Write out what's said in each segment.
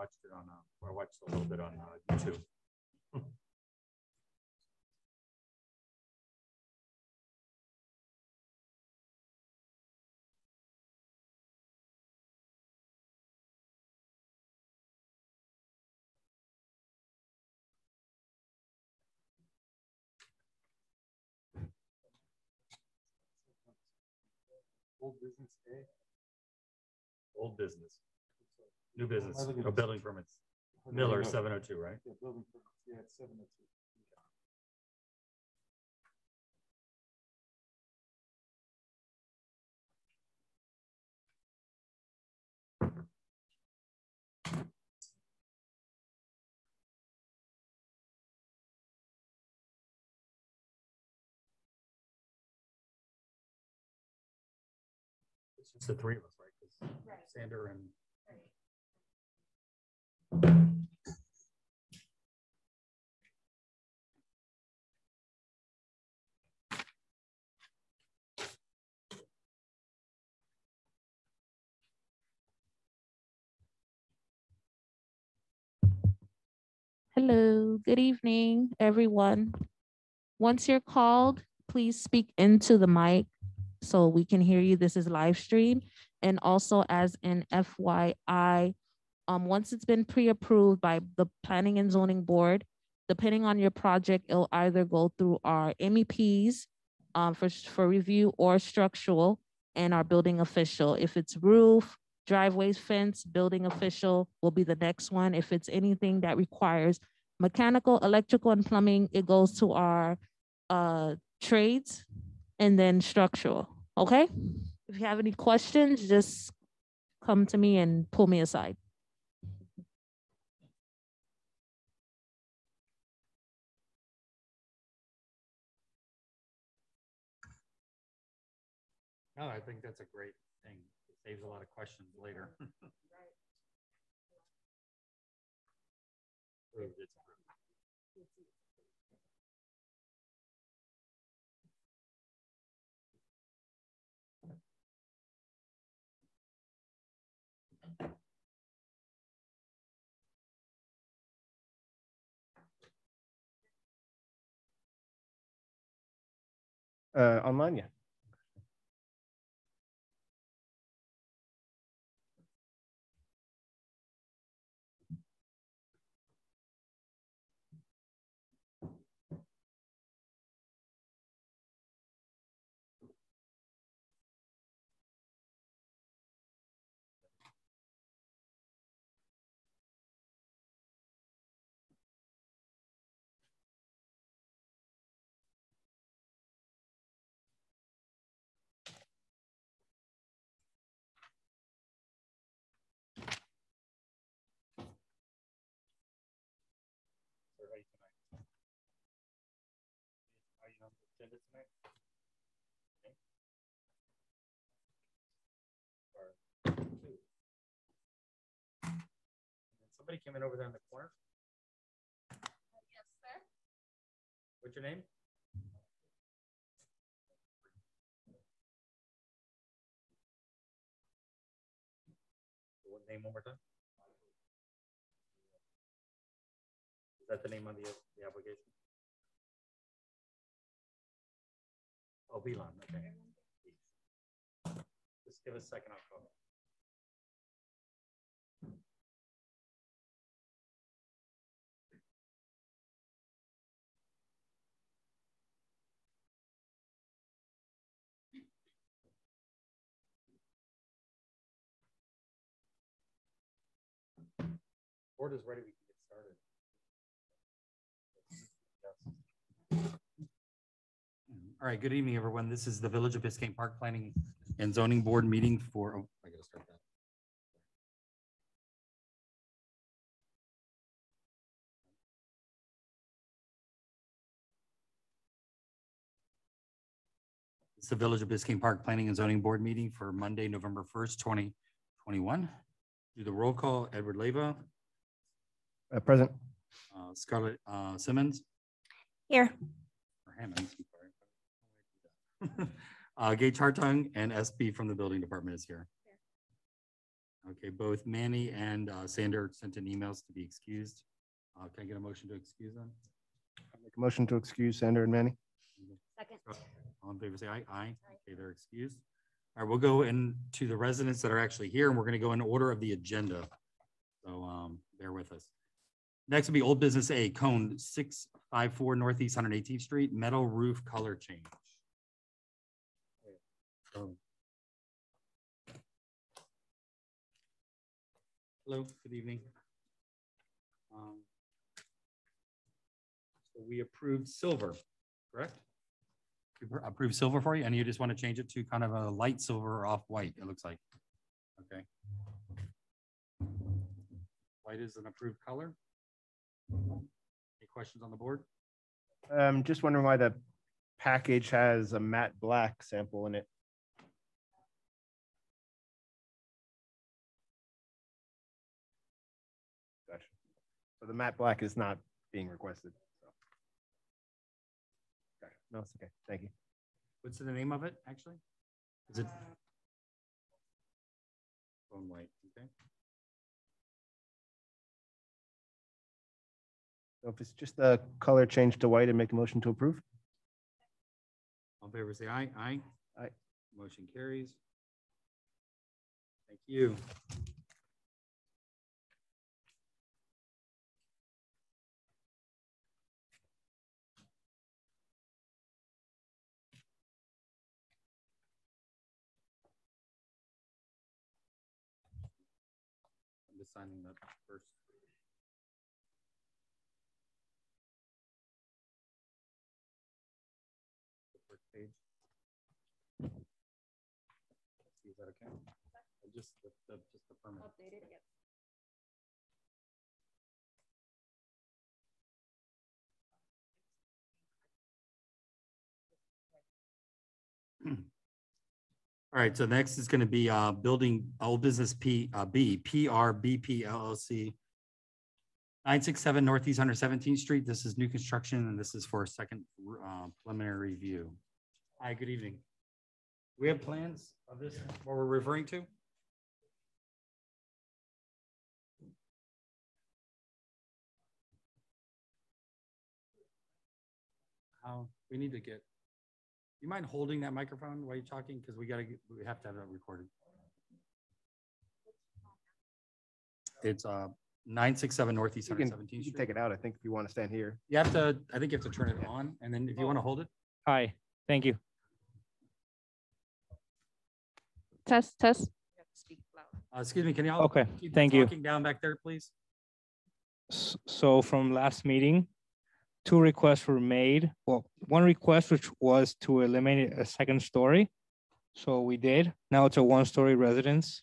watched it on, I watched a little bit on YouTube. Old business A? Old business. New business. Oh, building permits. Miller 702, right? Yeah, building permits. Yeah, it's 702. It's just the three of us, right? Right. Sander and Hello, good evening, everyone. Once you're called, please speak into the mic so we can hear you. This is live stream. And also as an FYI, once it's been pre-approved by the Planning and Zoning Board, depending on your project, it'll either go through our MEPs for review or structural and our building official. If it's roof, driveways, fence, building official will be the next one. If it's anything that requires mechanical, electrical, and plumbing, it goes to our trades and then structural, okay? If you have any questions, just come to me and pull me aside. no, I think that's a great thing. It saves a lot of questions later. Online, yeah. Somebody came in over there in the corner. Yes, sir. What's your name? What name one more time? Is that the name on the application? Oh, Beeline, okay. Just give us a second, I'll call. Board is ready, we can get started. Yes. All right, good evening, everyone. This is the Village of Biscayne Park Planning and Zoning Board meeting for, oh, I gotta start that. It's the Village of Biscayne Park Planning and Zoning Board meeting for Monday, November 1st, 2021. Do the roll call. Edward Leyva. Present. Scarlett Simmons. Here. Or Hammonds, Gage Hartung and SB from the building department is here. Okay, both Manny and Sander sent in emails to be excused. Can I get a motion to excuse them? Make a motion to excuse Sander and Manny. Second. All in favor, say aye. Aye. Okay, they're excused. All right, we'll go into the residents that are actually here, and we're going to go in order of the agenda. So bear with us. Next will be old business A, cone 654 Northeast 118th Street, metal roof color change. Hello, good evening. So we approved silver, correct? We approved silver for you, and you just want to change it to kind of a light silver or off white, it looks like. Okay. White is an approved color. Any questions on the board? Just wondering why the package has a matte black sample in it. Gotcha. So the matte black is not being requested. So. Okay. No, it's okay. Thank you. What's the name of it, actually? Is it bone white? Okay. So if it's just a color change to white, and make a motion to approve. All in favor, say aye. Aye. Aye. Motion carries. Thank you. I'm just signing that first. The first page. Is that okay? Just the permit. Updated, yep. All right, so next is going to be building old business PRBP LLC, 967 Northeast 117th Street. This is new construction, and this is for a second preliminary review. Hi, good evening. We have plans of this, what we're referring to? We need to get. You mind holding that microphone while you're talking? Because we have to have it recorded. It's 967 Northeast 117th Street. You can take it out, I think, if you want to stand here. You have to, I think you have to turn it on, and then if you want to hold it. Hi, thank you. Test. Excuse me, can you all Okay, keep thank you. talking down back there, please? So from last meeting, 2 requests were made. Well, 1 request, which was to eliminate a second story. So we did. Now it's a 1-story residence.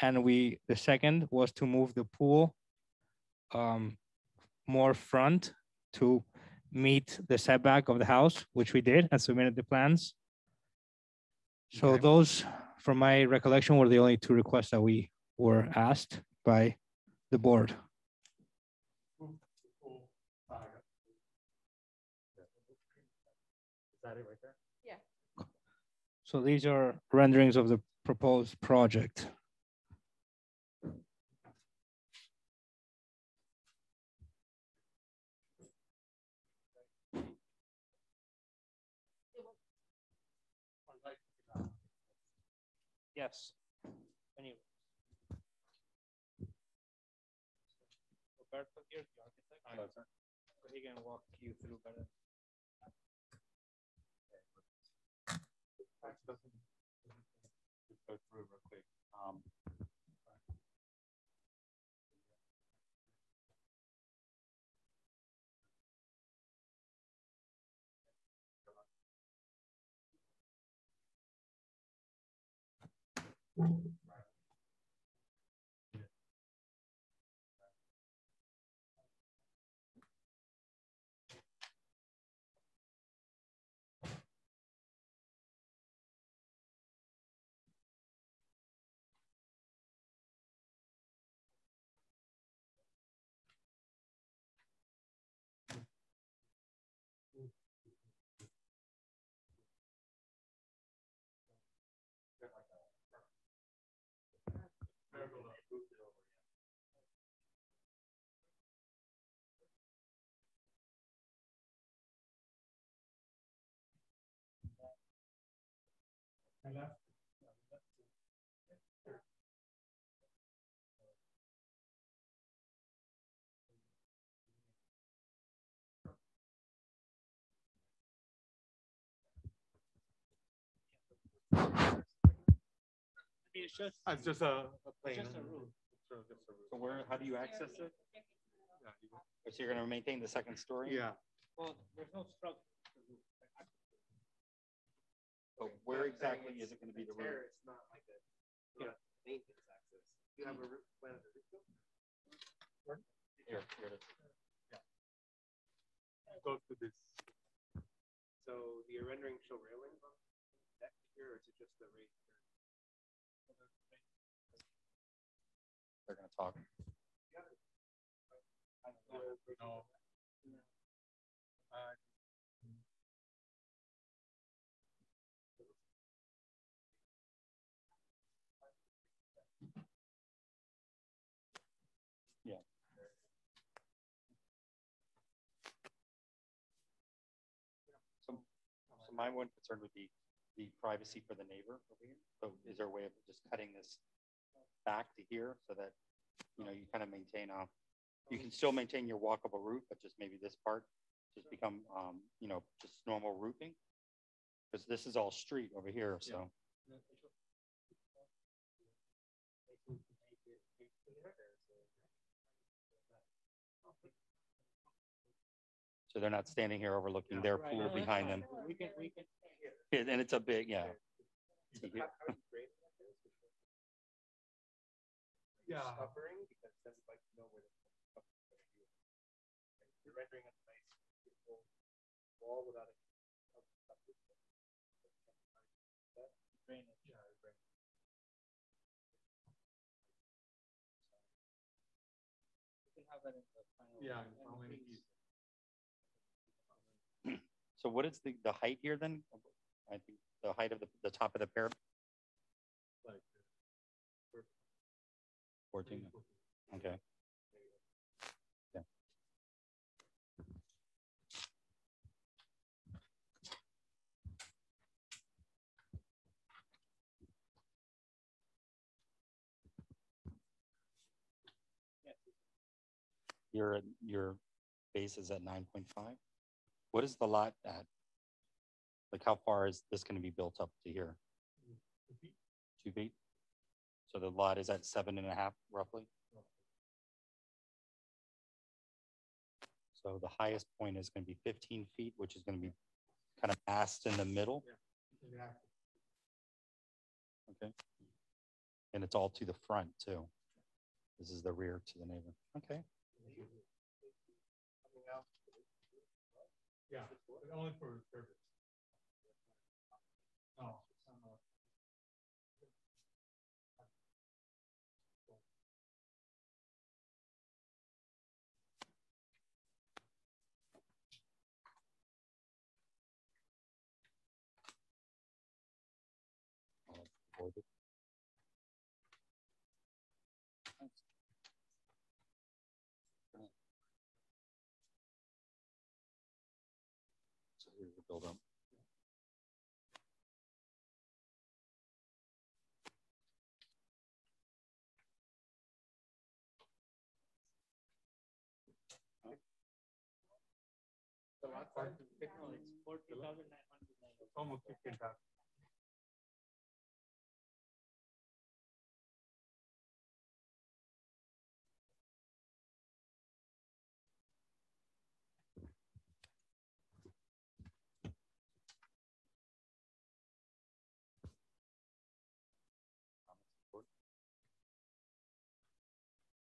And the second was to move the pool more front to meet the setback of the house, which we did and submitted the plans. So Okay. those, from my recollection, were the only 2 requests that we were asked by the board. Is that it right there? Yeah. So these are renderings of the proposed project. Yes. Anyway. Roberto here, the architect. Hello, sir. So he can walk you through better. Just go through real quick. It's just, It's just a plane. just a roof. So where, how do you access it? So you're gonna maintain the second story? Yeah. Well, there's no structure. But where exactly is it gonna be the roof? It's not like a maintenance access. You have a roof plan of the roof? Here it is. Go to this. So the rendering show railing on the deck here, or is it just the rate? They're gonna talk. No. Yeah. So my one concern would be the privacy for the neighbor over here. So is there a way of just cutting this back to here so that, you know, you kind of maintain you can still maintain your walkable roof, but just maybe this part just become, you know, just normal roofing? Because this is all street over here, so. So they're not standing here overlooking their pool behind them. We can. And it's a big, yeah. Yeah. Covering, because then we'd like to know where you're rendering a nice beautiful wall without a drainage. Yeah. So what is the height here then? I think the height of the top of the parapet? Like 14. Okay. Yeah. Your base is at 9.5. What is the lot at? Like how far is this going to be built up to here? 2 feet. So the lot is at 7.5 roughly. So the highest point is going to be 15 feet, which is going to be kind of massed in the middle. Yeah. Okay. And it's all to the front too. This is the rear to the neighbor. Okay. Yeah, only for service. No. So here's the build up. The lot size is 40,900. Almost 15,000.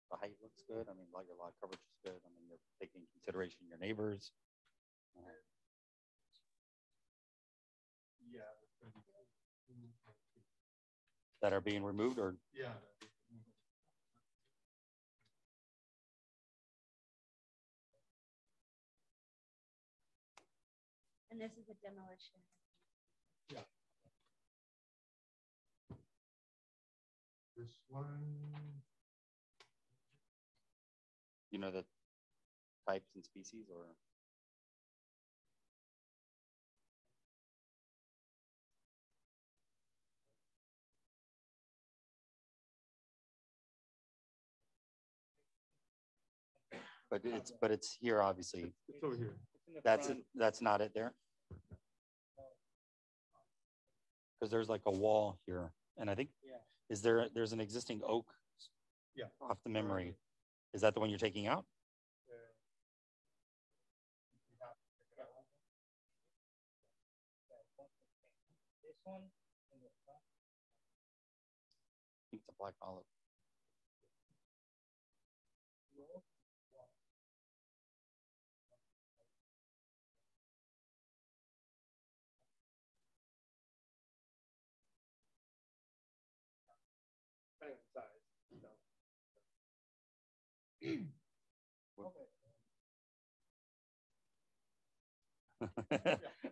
The height looks good. I mean, your lot coverage is good. I mean, you're taking into consideration your neighbors. Yeah. That are being removed, or Yeah. And this is a demolition. Yeah. This one. you know the types and species, or but it's here, obviously. It's over here. That's not it there. Because there's like a wall here, and I think, there's an existing oak. Yeah. Off the memory. Is that the one you're taking out? This one. I think it's a black olive. Depending on the size.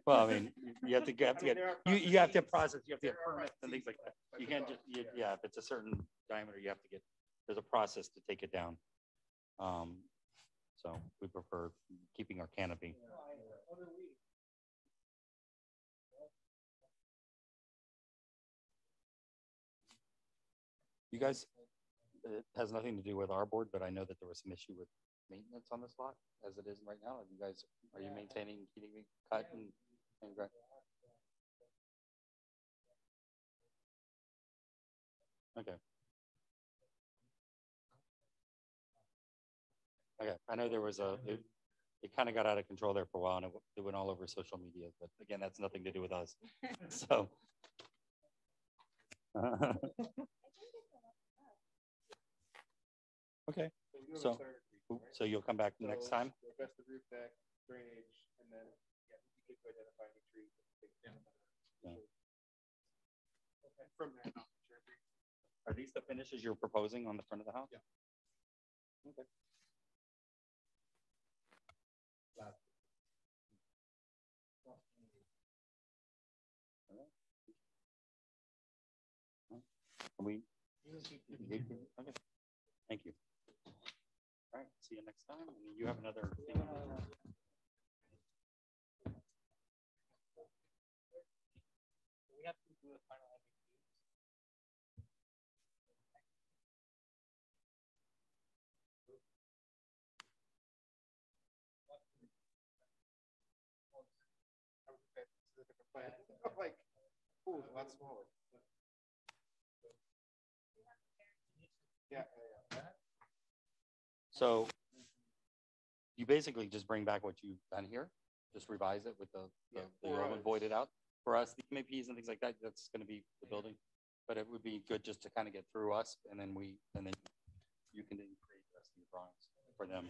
Well, I mean, you have to get, you have to process, you have to get permits and things like that. You can't just, yeah, if it's a certain diameter, you have to get, there's a process to take it down. So we prefer keeping our canopy. You guys, it has nothing to do with our board, but I know that there was some issue with maintenance on this lot as it is right now. You guys, are you maintaining, keeping it cut and grind? Okay. Okay, I know there was it kind of got out of control there for a while, and it went all over social media, but again, that's nothing to do with us. So. Okay, so you'll come back next time? Best the roof deck, drainage, and then you get to identify any trees. From there. Are these the finishes you're proposing on the front of the house? Yeah. Okay. We, okay, thank you. All right, see you next time. And you have another thing. We have to do a final. Like, ooh, a lot smaller. Yeah. So you basically just bring back what you've done here, just revise it with the old and void it out. For us, the MAPs and things like that, that's going to be the building. But it would be good just to kind of get through us, and then you can then create the rest of your drawings for them.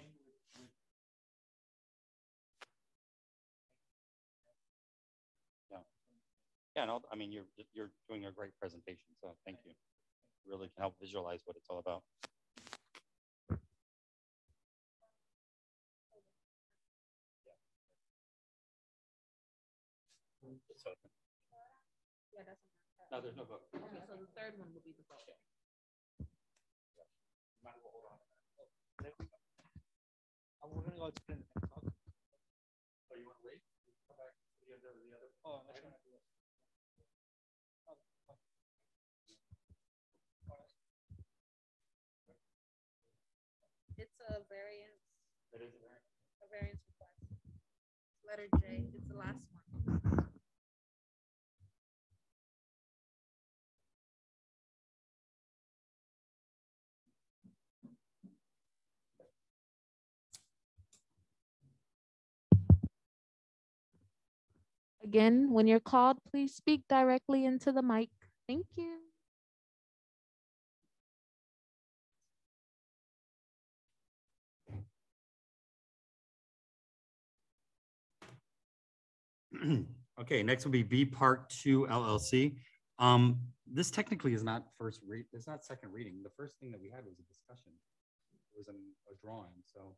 Yeah, no, I mean, you're doing a great presentation, so thank you. Really can help visualize what it's all about. So, Yeah, that's no, there's no book. okay. So the third one will be the book. Might as well hold on. We're gonna go to the next talk. Oh, you want to wait? Come back to the end of the other. Oh, that's right. It's a variance, It is a variance request. Letter J, it's the last one. Again, when you're called, please speak directly into the mic. Thank you. Okay, next will be V Part 2 LLC. This technically is not first read. It's not second reading. The first thing that we had was a discussion. It was a drawing, so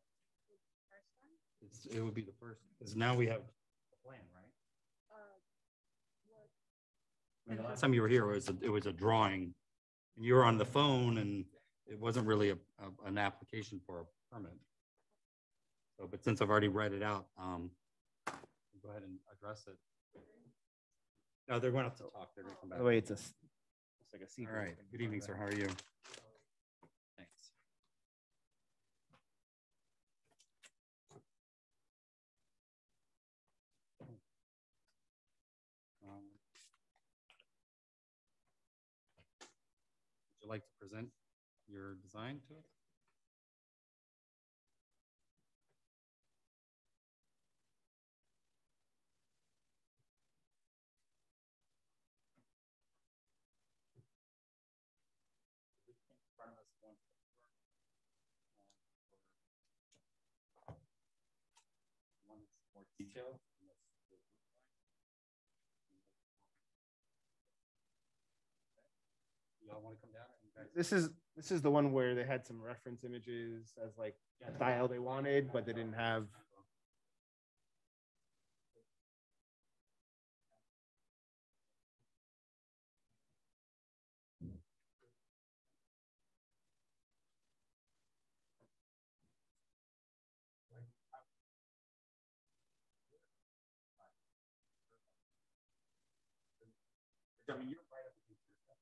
it would be the first. Because now we have a plan, right? I mean, the last time you were here, it was a drawing, and you were on the phone, and it wasn't really an application for a permit. So, but since I've already read it out, go ahead and address it. No, they're going to have to talk. They're going to come back. By the way, it's like a secret. All right. Good evening, sir. How are you? Thanks. like to present your design to us? More detailed. Y'all want to come down? This is the one where they had some reference images as like style they wanted, but they didn't have. I mean, you're right up against yourself.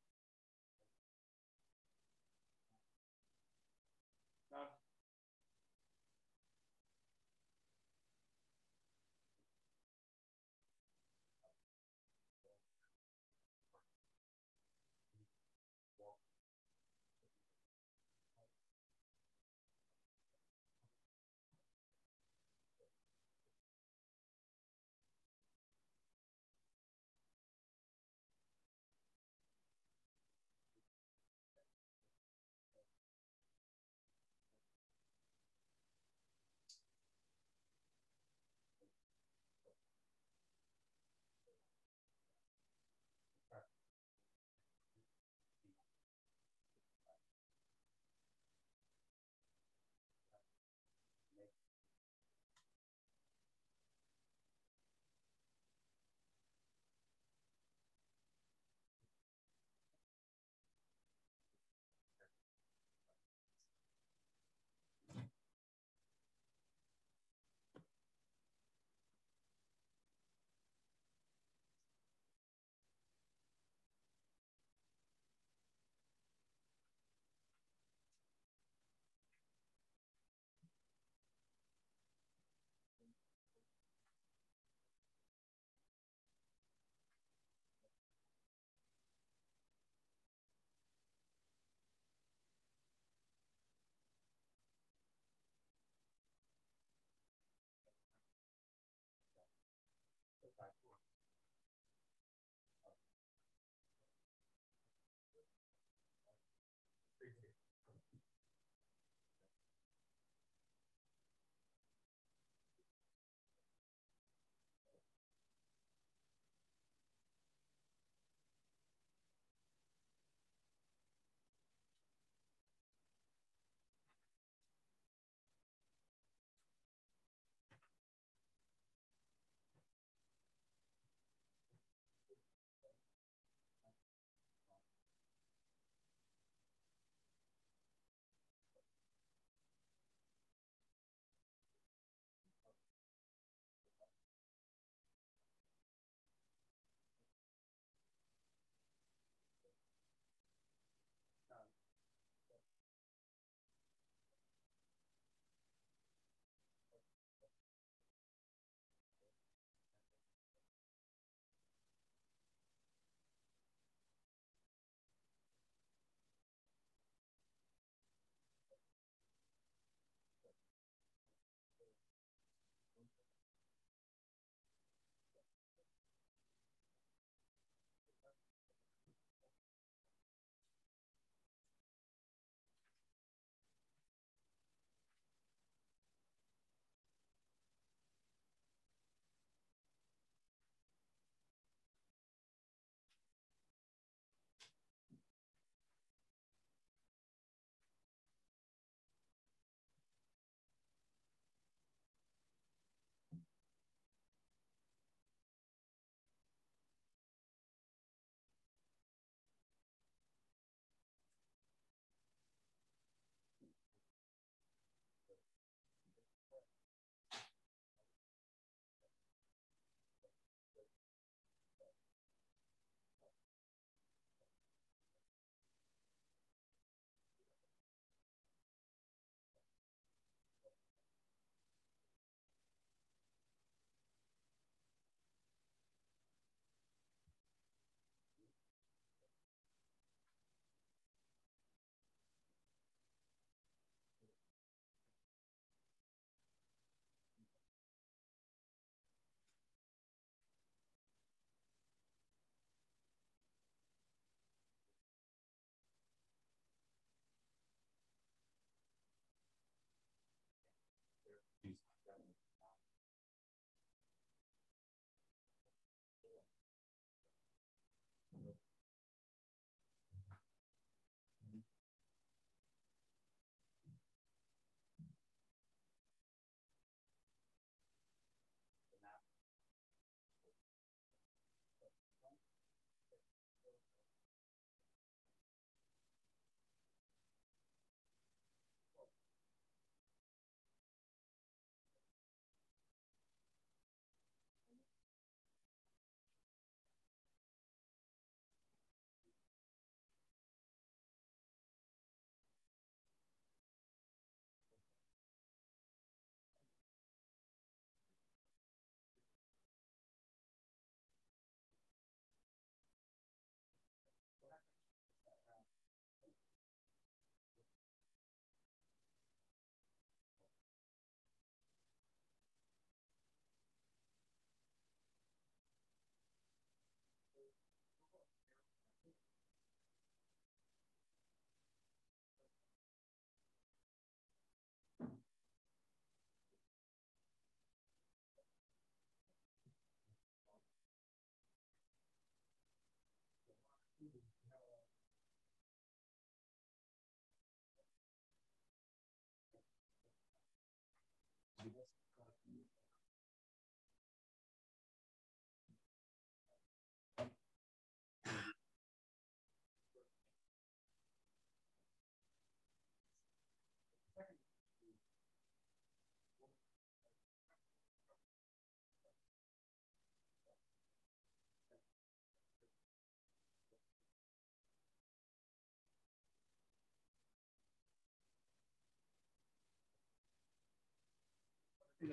Oh,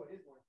it is more.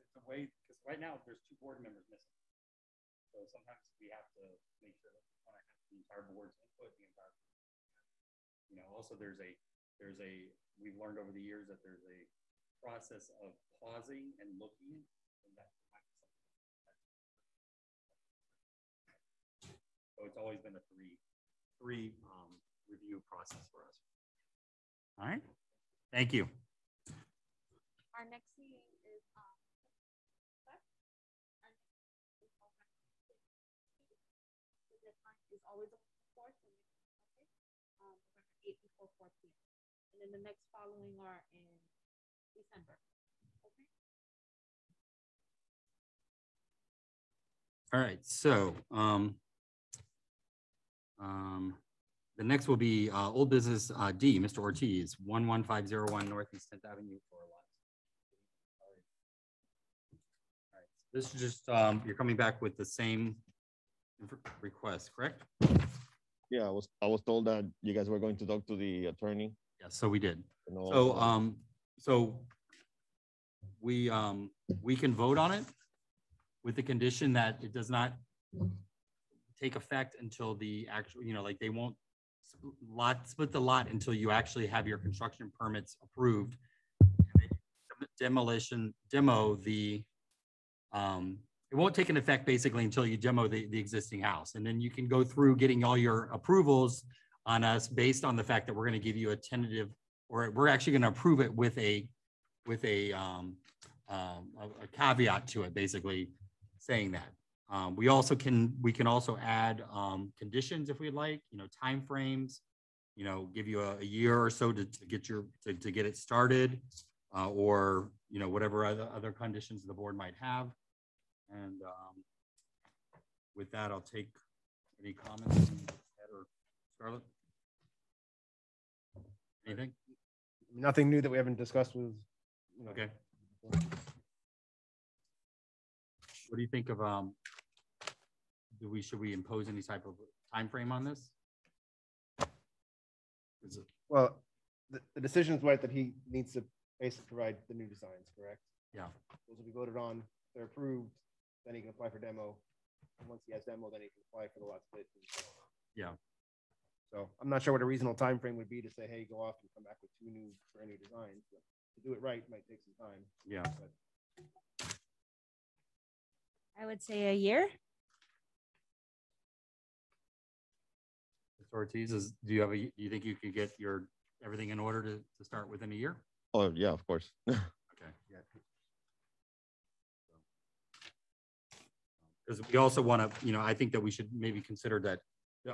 It's a way, because right now there's 2 board members missing. So sometimes we have to make sure that we want to have the entire board's input, also there's a, we've learned over the years that there's a process of pausing and looking, and that so it's always been a three review process for us. All right, thank you. Our next meeting is the deadline is always on the 4th, November 8 before 4 p.m. And then the next following are in December. Okay. All right, so the next will be old business D, Mr. Ortiz, 11501 Northeast 10th Avenue for lots. All right, this is just you're coming back with the same request, correct? Yeah, I was told that you guys were going to talk to the attorney. Yes, so we did. So So we can vote on it with the condition that it does not take effect until the actual, like they won't split the lot until you actually have your construction permits approved. Demo the, it won't take an effect basically until you demo the existing house. And then you can go through getting all your approvals on us based on the fact that we're going to give you a tentative, or we're actually going to approve it with a caveat to it, basically saying that. We can also add conditions if we'd like, timeframes, give you a year or so to get it started, or whatever other conditions the board might have. And with that, I'll take any comments from Ed or Scarlett. Anything? Nothing new that we haven't discussed with. Okay. What do you think of should we impose any type of time frame on this? Well, the decision is right that he needs to basically provide the new designs, correct? Yeah. Those will be voted on, they're approved, then he can apply for demo. And once he has demo, then he can apply for the lot split. Yeah. So I'm not sure what a reasonable time frame would be to say, hey, go off and come back with 2 new brand new designs. But to do it right might take some time. Yeah. But I would say a year. Mr. Ortiz, do you think you could get everything in order to start within a year? oh yeah, of course. Okay. Yeah. Because we also want to, I think that we should maybe consider that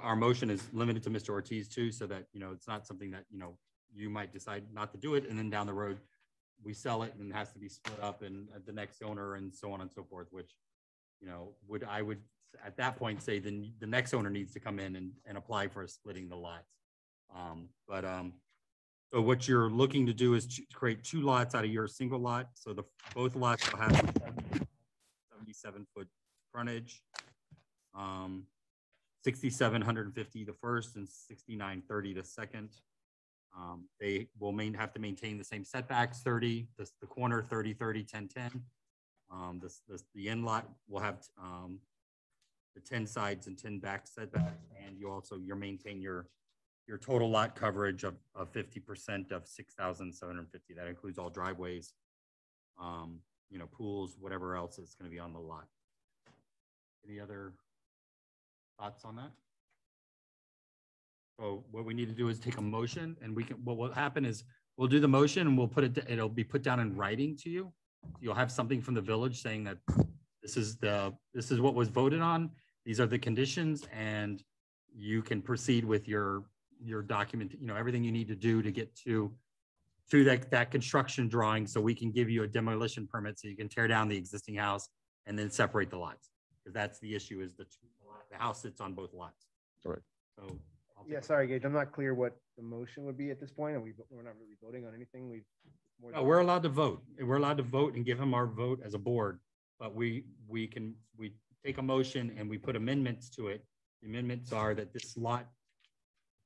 our motion is limited to Mr. Ortiz too, so that, it's not something that, you might decide not to do it. And then down the road, we sell it and it has to be split up and the next owner and so on and so forth, which, I would at that point say then the next owner needs to come in and apply for splitting the lots. So what you're looking to do is to create 2 lots out of your single lot. So both lots will have 77-foot frontage, 6,750 the first and 6,930 the second. They will have to maintain the same setbacks, 30, the corner 30, 30, 10, 10. The end lot will have the 10 sides and 10 back setbacks, and you maintain your your total lot coverage of 50% of 6,750. That includes all driveways, pools, whatever else is going to be on the lot. Any other thoughts on that? So what we need to do is take a motion, and what will happen is we'll do the motion and we'll it'll be put down in writing to you. You'll have something from the village saying that this is what was voted on. These are the conditions, and you can proceed with your document, everything you need to do to get to that construction drawing, so we can give you a demolition permit so you can tear down the existing house and then separate the lots. Because that's the issue, is the house sits on both lots. Correct. So Yeah, sorry, Gage, I'm not clear what the motion would be at this point, and we're not really voting on anything. No, we're allowed to vote. We're allowed to vote and give him our vote as a board, but we take a motion and we put amendments to it. The amendments are that this lot,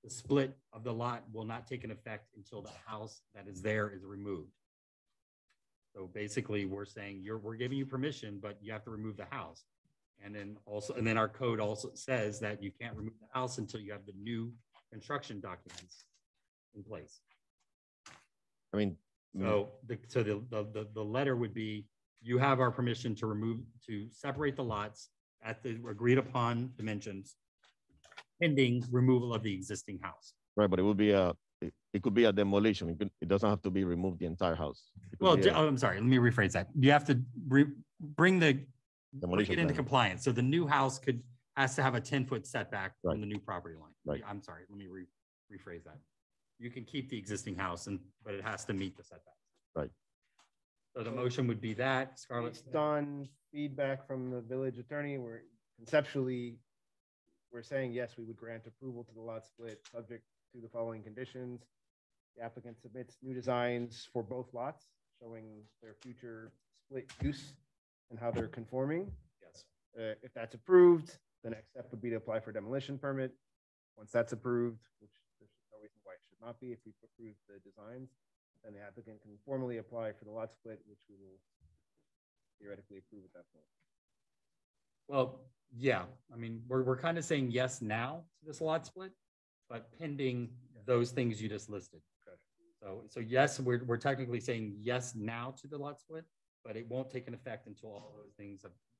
the split of the lot will not take an effect until the house that is there is removed. So basically we're saying we're giving you permission, but you have to remove the house. And then our code also says that you can't remove the house until you have the new construction documents in place. I mean, so the letter would be, you have our permission to separate the lots at the agreed upon dimensions, pending removal of the existing house. right, but it would be it could be a demolition. It doesn't have to be removed the entire house. Well, I'm sorry, let me rephrase that. You have to bring it Demolition into plan. compliance. So the new house has to have a 10-foot setback Right. from the new property line. Right. I'm sorry, let me rephrase that. You can keep the existing house, but it has to meet the setback. Right. So the motion would be that, Scarlett. Based on feedback from the village attorney, conceptually, we're saying, yes, we would grant approval to the lot split subject to the following conditions. The applicant submits new designs for both lots showing their future split use and how they're conforming. Yes. If that's approved, the next step would be to apply for demolition permit. Once that's approved, which there's no reason why it should not be if we approve the designs, then the applicant can formally apply for the lot split, which we will theoretically approve at that point. Well, yeah, I mean, we're kind of saying yes now to this lot split, but pending those things you just listed. So yes, we're technically saying yes now to the lot split, but it won't take an effect until all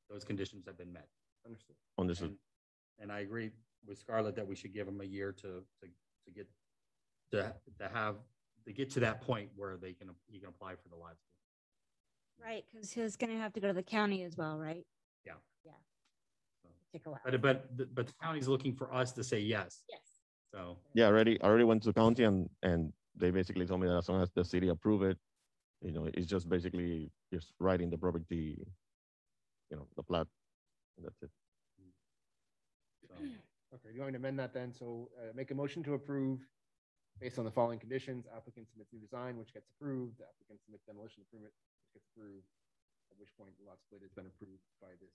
those conditions have been met. Understood. Understood. And I agree with Scarlett that we should give them a year to get to that point where he can apply for the lot split. Right, because he's gonna have to go to the county as well, right? Yeah. Yeah. Take a while. But the county's looking for us to say yes. Yes. So Yeah, I already went to the county and they basically told me that as long as the city approve it, it's just basically just writing the property, the plat. And that's it. so, Okay, you're going to amend that then. So make a motion to approve based on the following conditions. Applicant submits new design, which gets approved. The applicant submits demolition permit, which gets approved. At which point the lot split has been approved by this.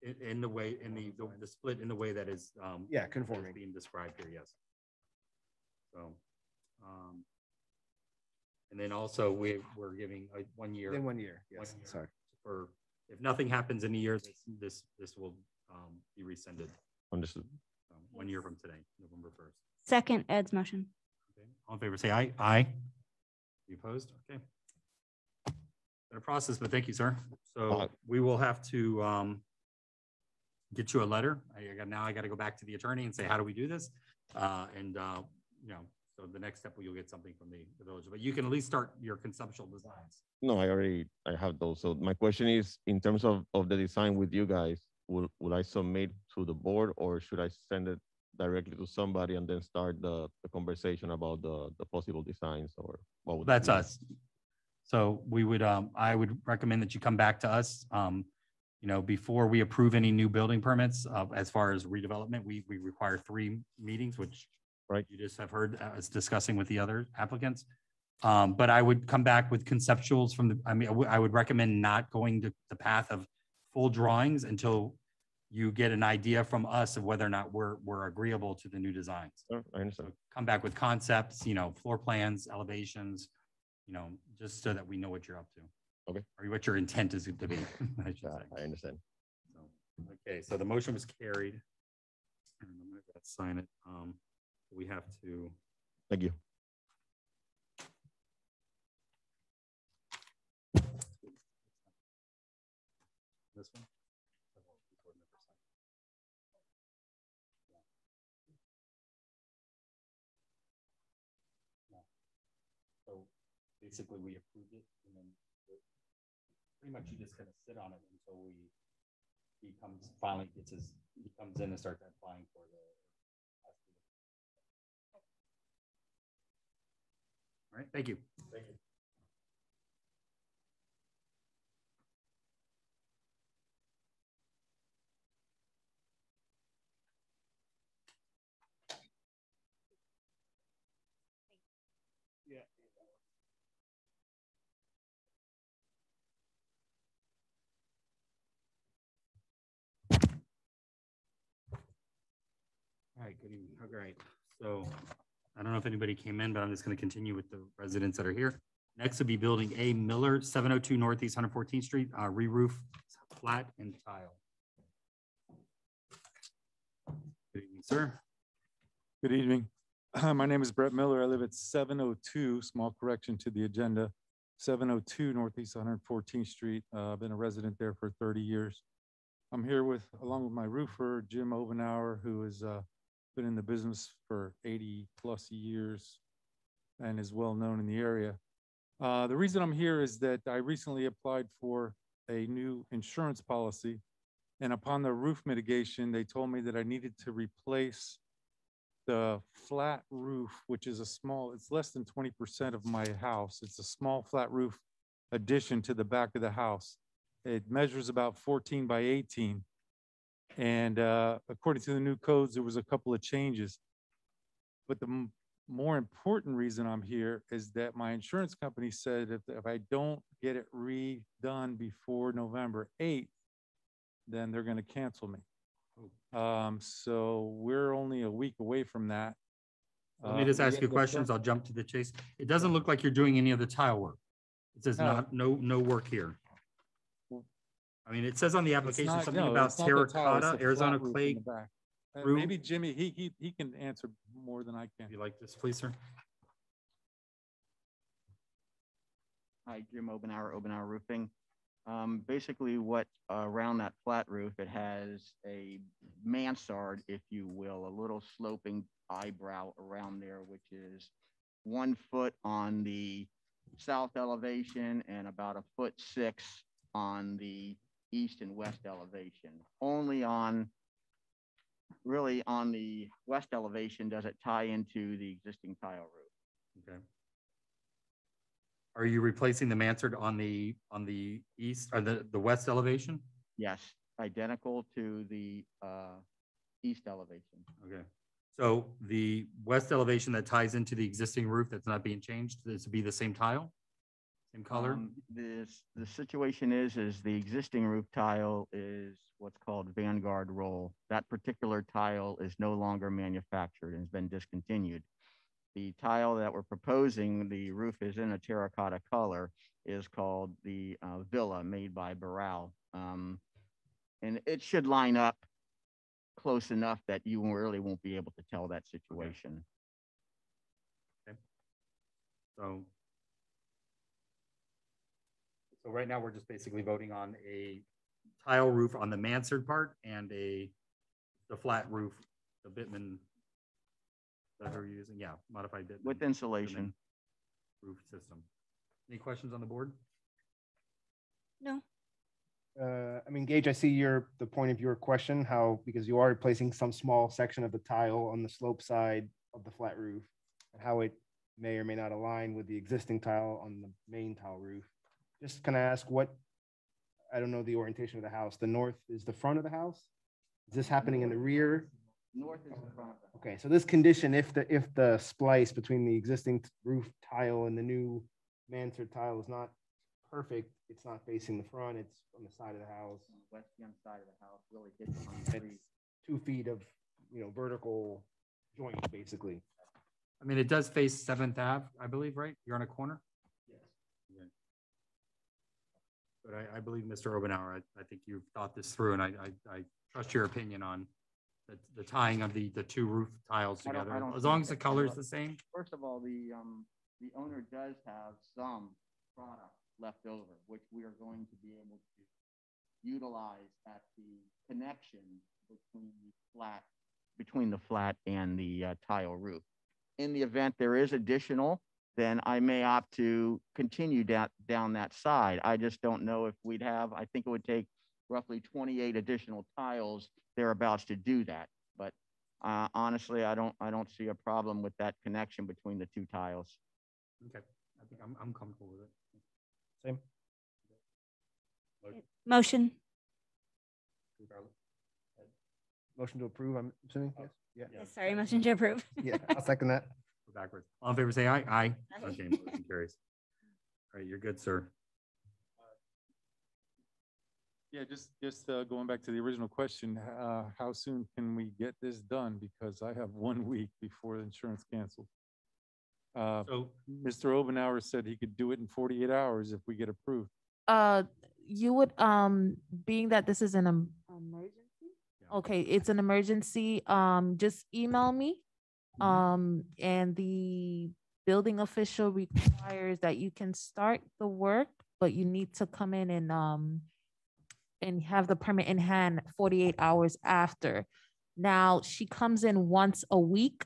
in the split in the way that is Conforming. being described here, yes. So and then also we're giving a 1 year. In 1 year, yes. 1 year Sorry. For if nothing happens in a year, this will be rescinded. Understood. 1 year from today, November 1st. Second, Ed's motion. Okay. All in favor, say aye. Aye. You opposed? Okay. Been a process, but thank you, sir. So we will have to get you a letter. Now I got to go back to the attorney and say, how do we do this? So the next step, you'll get something from the village, but you can at least start your conceptual designs. No, I have those. So my question is, in terms of the design with you guys, will I submit to the board or should I send it directly to somebody and then start the conversation about the possible designs, or what would That's us. So we would, I would recommend that you come back to us, before we approve any new building permits. As far as redevelopment, we require 3 meetings, which right, you just have heard us discussing with the other applicants. But I would come back with conceptuals I would recommend not going to the path of full drawings until you get an idea from us of whether or not we're agreeable to the new designs. Oh, I understand. So come back with concepts, floor plans, elevations, just so that we know what you're up to. Okay. Or what your intent is to be. I should say. I understand. So, okay, so the motion was carried. And I'm gonna sign it. We have to. Thank you. This one? No. So basically we approved it and then pretty much you just gonna sit on it until he finally gets he comes in and starts applying for the. All right, thank you. Thank you. Yeah. All right, good evening. All right, so I don't know if anybody came in, but I'm just going to continue with the residents that are here. Next would be Building A, Miller, 702 Northeast 114th Street, re-roof, flat and tile. Good evening, sir. Good evening. My name is Brett Miller. I live at 702, small correction to the agenda, 702 Northeast 114th Street. I've been a resident there for 30 years. I'm here along with my roofer, Jim Obenauer, who has been in the business for 80 plus years and is well known in the area. The reason I'm here is that I recently applied for a new insurance policy, and upon the roof mitigation, they told me that I needed to replace the flat roof, which is it's less than 20% of my house. It's a small flat roof addition to the back of the house. It measures about 14 by 18. And according to the new codes, there was a couple of changes. But the more important reason I'm here is that my insurance company said if I don't get it redone before November 8th, then they're going to cancel me. So we're only a week away from that. Let me just ask you questions. I'll jump to the chase. It doesn't look like you're doing any of the tile work. It says no work here. I mean, it says on the application something about terracotta, Arizona clay. Maybe Jimmy, he can answer more than I can. If you like this, please, sir. Hi, Jim Obenauer Roofing. Basically what around that flat roof, it has a mansard, if you will, a little sloping eyebrow around there, which is 1 foot on the south elevation and about 1.6 feet on the east and west elevation. Only really on the west elevation does it tie into the existing tile roof. Okay. Are you replacing the mansard on the east or the west elevation? Yes, identical to the east elevation. Okay. So the west elevation that ties into the existing roof that's not being changed, this would be the same tile? Same color? The situation is the existing roof tile is what's called Vanguard roll. That particular tile is no longer manufactured and has been discontinued. The tile that we're proposing, the roof is in a terracotta color, is called the Villa, made by Barral. And it should line up close enough that you really won't be able to tell that situation. Okay. So right now we're just basically voting on a tile roof on the mansard part and the flat roof, the Bittman that we're using. Yeah, modified Bittman. With insulation. Roof system. Any questions on the board? No. I mean, Gage, I see the point of your question, because you are replacing some small section of the tile on the slope side of the flat roof, and how it may or may not align with the existing tile on the main tile roof. Just can I ask I don't know the orientation of the house. The north is the front of the house? Is this happening in the rear? North is the front. Okay, so this condition, if the splice between the existing roof tile and the new mansard tile is not perfect, it's not facing the front, it's on the side of the house. On the western side of the house, really hits on the street. 2 feet of vertical joint, basically. I mean, it does face 7th Ave, I believe, right? You're on a corner? Yes. Okay. But I believe, Mr. Obenauer, I think you've thought this through, and I trust your opinion on the tying of the two roof tiles I don't- together, I don't as long think as the that- color is the same? First of all, the owner does have some product left over, which we are going to be able to utilize at the connection between the flat and the tile roof. In the event there is additional, then I may opt to continue down that side. I just don't know if we'd have, I think it would take roughly 28 additional tiles thereabouts to do that. But honestly, I don't see a problem with that connection between the two tiles. Okay, I think I'm comfortable with it. Same. Motion. Motion to approve, I'm assuming, yes? Yeah. Yes, sorry, motion to approve. Yeah, I'll second that. Go backwards. All in favor, say aye. Aye. Aye. Okay, motion carries. All right, you're good, sir. Yeah, just going back to the original question, how soon can we get this done? Because I have 1 week before the insurance cancels. So, Mr. Obenauer said he could do it in 48 hours if we get approved. You would, being that this is an emergency? Yeah. Okay, it's an emergency, just email me. Mm-hmm. And the building official requires that you can start the work, but you need to come in and have the permit in hand 48 hours after. Now, she comes in once a week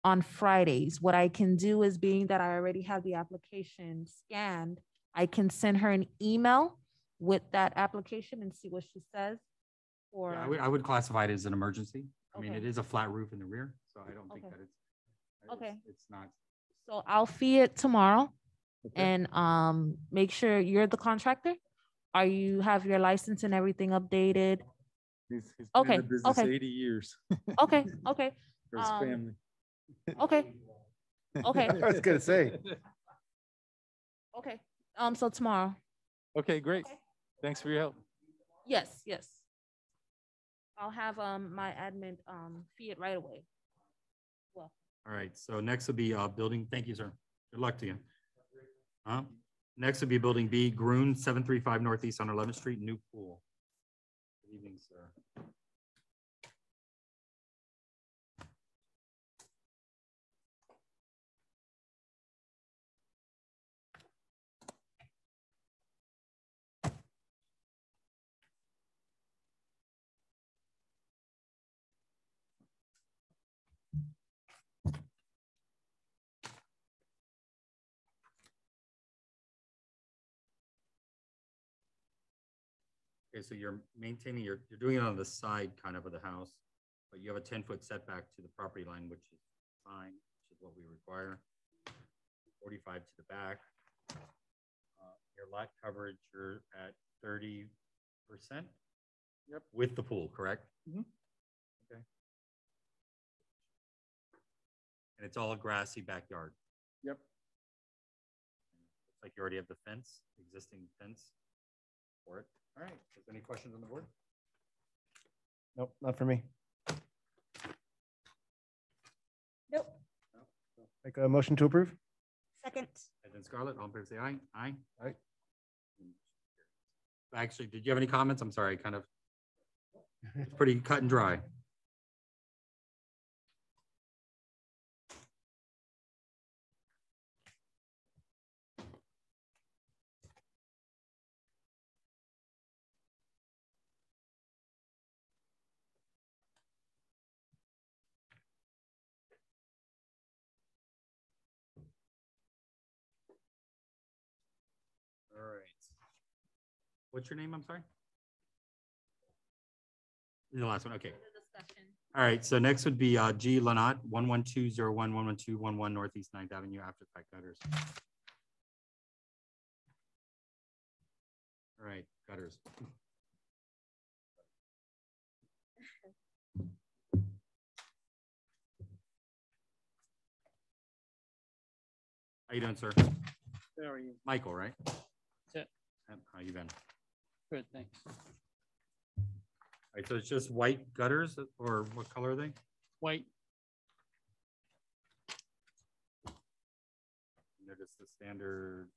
on Fridays. What I can do is, being that I already have the application scanned, I can send her an email with that application and see what she says. Or yeah, I would classify it as an emergency. I mean, Okay. it is a flat roof in the rear, so I don't think Okay. that it's. Okay. It's not. so I'll fee it tomorrow Okay. and make sure you're the contractor. Are you have your license and everything updated? He's been Okay, in the business okay. 80 years Okay, okay, for his Um, family. okay, okay, I was gonna say. okay. So tomorrow. Okay, great. Okay. Thanks for your help. Yes, yes. I'll have my admin fee it right away. Well, All right, so next will be building, thank you, sir. Good luck to you. Next will be building B, Groon, 735 Northeast on 11th Street, new pool. Good evening, sir. Okay, so you're maintaining you're doing it on the side kind of the house, but you have a 10-foot setback to the property line, which is fine, which is what we require. 45 to the back. Your lot coverage, you're at 30%. Yep. With the pool, correct? Mhm. Okay. And it's all a grassy backyard. Yep. Looks like you already have the fence, existing fence for it. All right, is there any questions on the board? Nope, not for me. Nope. Make a motion to approve? Second. And then Scarlett, all in favor, say aye. Aye. Aye. Actually, did you have any comments? I'm sorry, kind of. It's pretty cut and dry. All right. What's your name? I'm sorry. The last one. Okay. All right. So next would be G. Lanat, 11201-11211 Northeast 9th Avenue, after fact gutters. All right, gutters. How you doing, sir? How are you? Michael, right? That's it. How you been? Good, thanks. All right, so it's just white gutters, or what color are they? White, They're just the standard.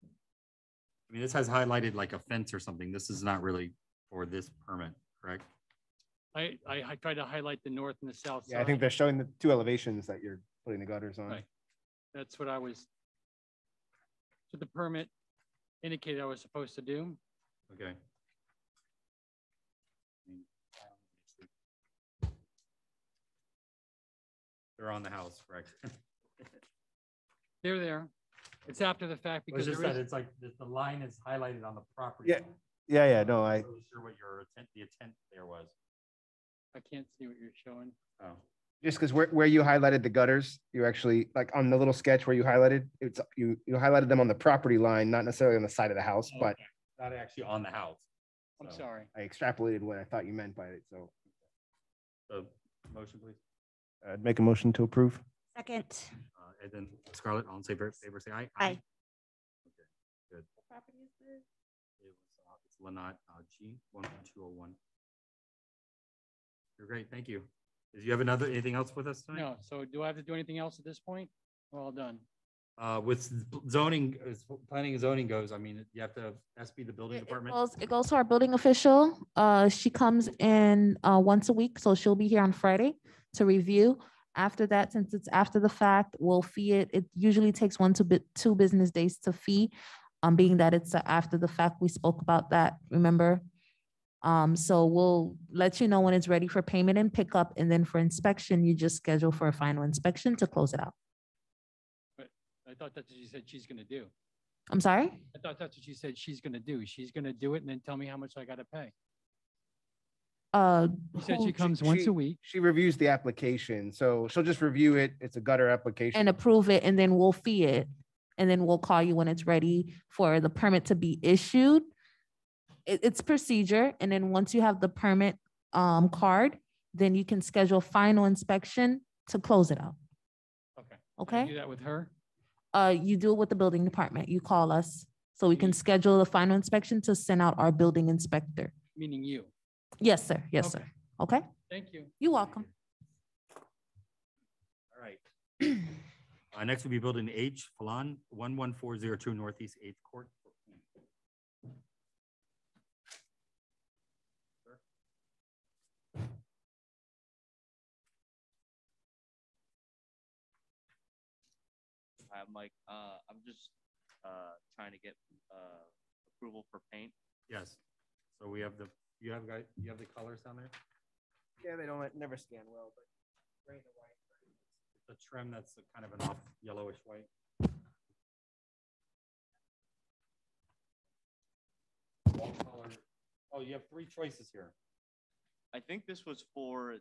I mean, this has highlighted like a fence or something. This is not really for this permit, correct? I tried to highlight the north and the south side. Yeah, I think they're showing the two elevations that you're putting the gutters on. Right. That's what the permit indicated I was supposed to do. Okay. They're on the house, correct? They're there. It's after the fact Because because just that it's like the line is highlighted on the property. Yeah. line. Yeah, no, I'm I, not really sure what the intent there was. I can't see what you're showing. Oh, just because where you highlighted the gutters, you actually, like on the little sketch where you highlighted, it's, you highlighted them on the property line, not necessarily on the side of the house, but okay. Not actually on the house. I'm So, sorry. I extrapolated what I thought you meant by it, so. So, motion, please. I'd make a motion to approve. Second. And then Scarlett, all in favor, say aye. Aye. Okay, good. What property is this? It's Lanat, G 11201. You're great, thank you. Did you have anything else with us tonight? No. So do I have to do anything else at this point? We're all done. With zoning, as planning and zoning goes, I mean, you have to, SB the building department. It goes to our building official. She comes in once a week, so she'll be here on Friday to review. After that, since it's after the fact, we'll fee it. It usually takes 1 to 2 business days to fee, being that it's after the fact. We spoke about that, remember? So we'll let you know when it's ready for payment and pickup, and then for inspection, you just schedule for a final inspection to close it out. But I thought that's what you said she's going to do. I'm sorry? I thought that's what you said she's going to do. She's going to do it and then tell me how much I got to pay. You said she comes once a week. She reviews the application, so she'll just review it. It's a gutter application. And approve it, and then we'll fee it. And then we'll call you when it's ready for the permit to be issued. It's procedure. And then once you have the permit card, then you can schedule final inspection to close it out. Okay. Can I do Okay? that with her? You do it with the building department. You call us so we can schedule the final inspection to send out our building inspector. Meaning you. Yes, sir. Yes, Okay. sir. Okay? Thank you. You're welcome. All right. Next will be building H, Falan, 11402 Northeast 8th Court. Hi, Mike. I'm just trying to get approval for paint. Yes. So we have you have the colors down there? Yeah, they don't never scan well, but gray and white. The trim that's kind of an off yellowish white. Wall color. Oh, you have 3 choices here. I think this was for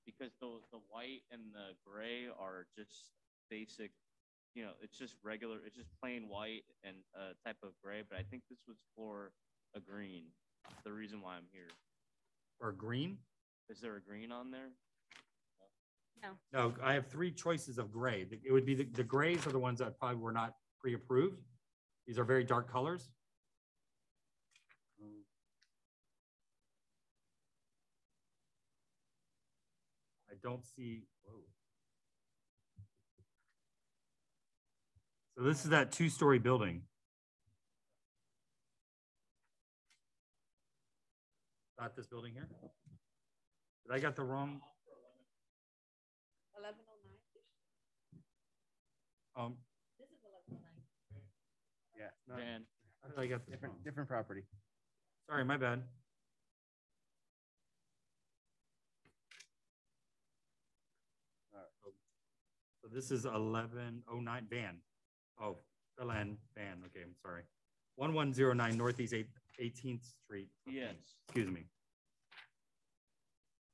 because the white and the gray are just basic, it's just regular, it's just plain white and a type of gray, but I think this was for a green. The reason why I'm here. For green? Is there a green on there? No, I have 3 choices of gray. It would be the grays are the ones that probably were not pre-approved. These are very dark colors. I don't see. Whoa. So this is that 2-story building. Not this building here. Did I got the wrong? 1109. This is 1109. Yeah. No, And how did I get this wrong? different property. Sorry, my bad. So this is 1109 Van. Oh, Van. Okay, I'm sorry. 1109 Northeast 18th Street. Okay, yes. excuse me.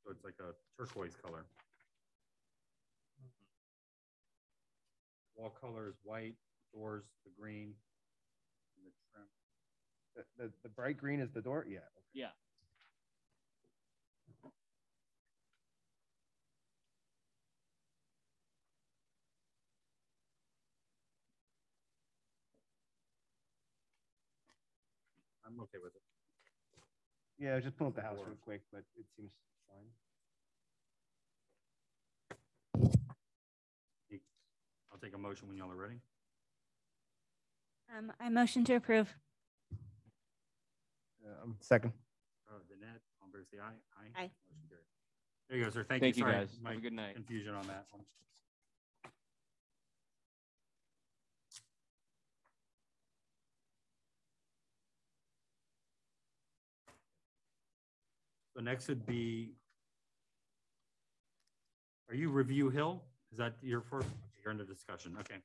So it's like a turquoise color. Wall color is white, doors the green, and the trim. The bright green is the door? Yeah. Okay. Yeah. I'm okay with it. Yeah, I was just pulling up the house real quick, but it seems fine. I'll take a motion when y'all are ready. I motion to approve. Second. Danette, fair say aye. Aye. Motion carried. There you go, sir. Thank Thank you, Sorry, guys. Have my a good night. Confusion on that one. So next would be, are you Review Hill? Is that your first? Okay, you're under discussion. Okay.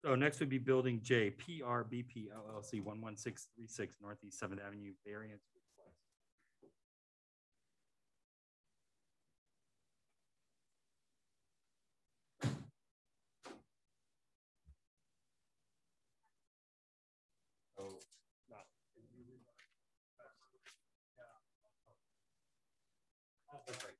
So next would be Building J, PRBP LLC, 11636 Northeast 7th Avenue variance request. Oh, not. Oh, that's right.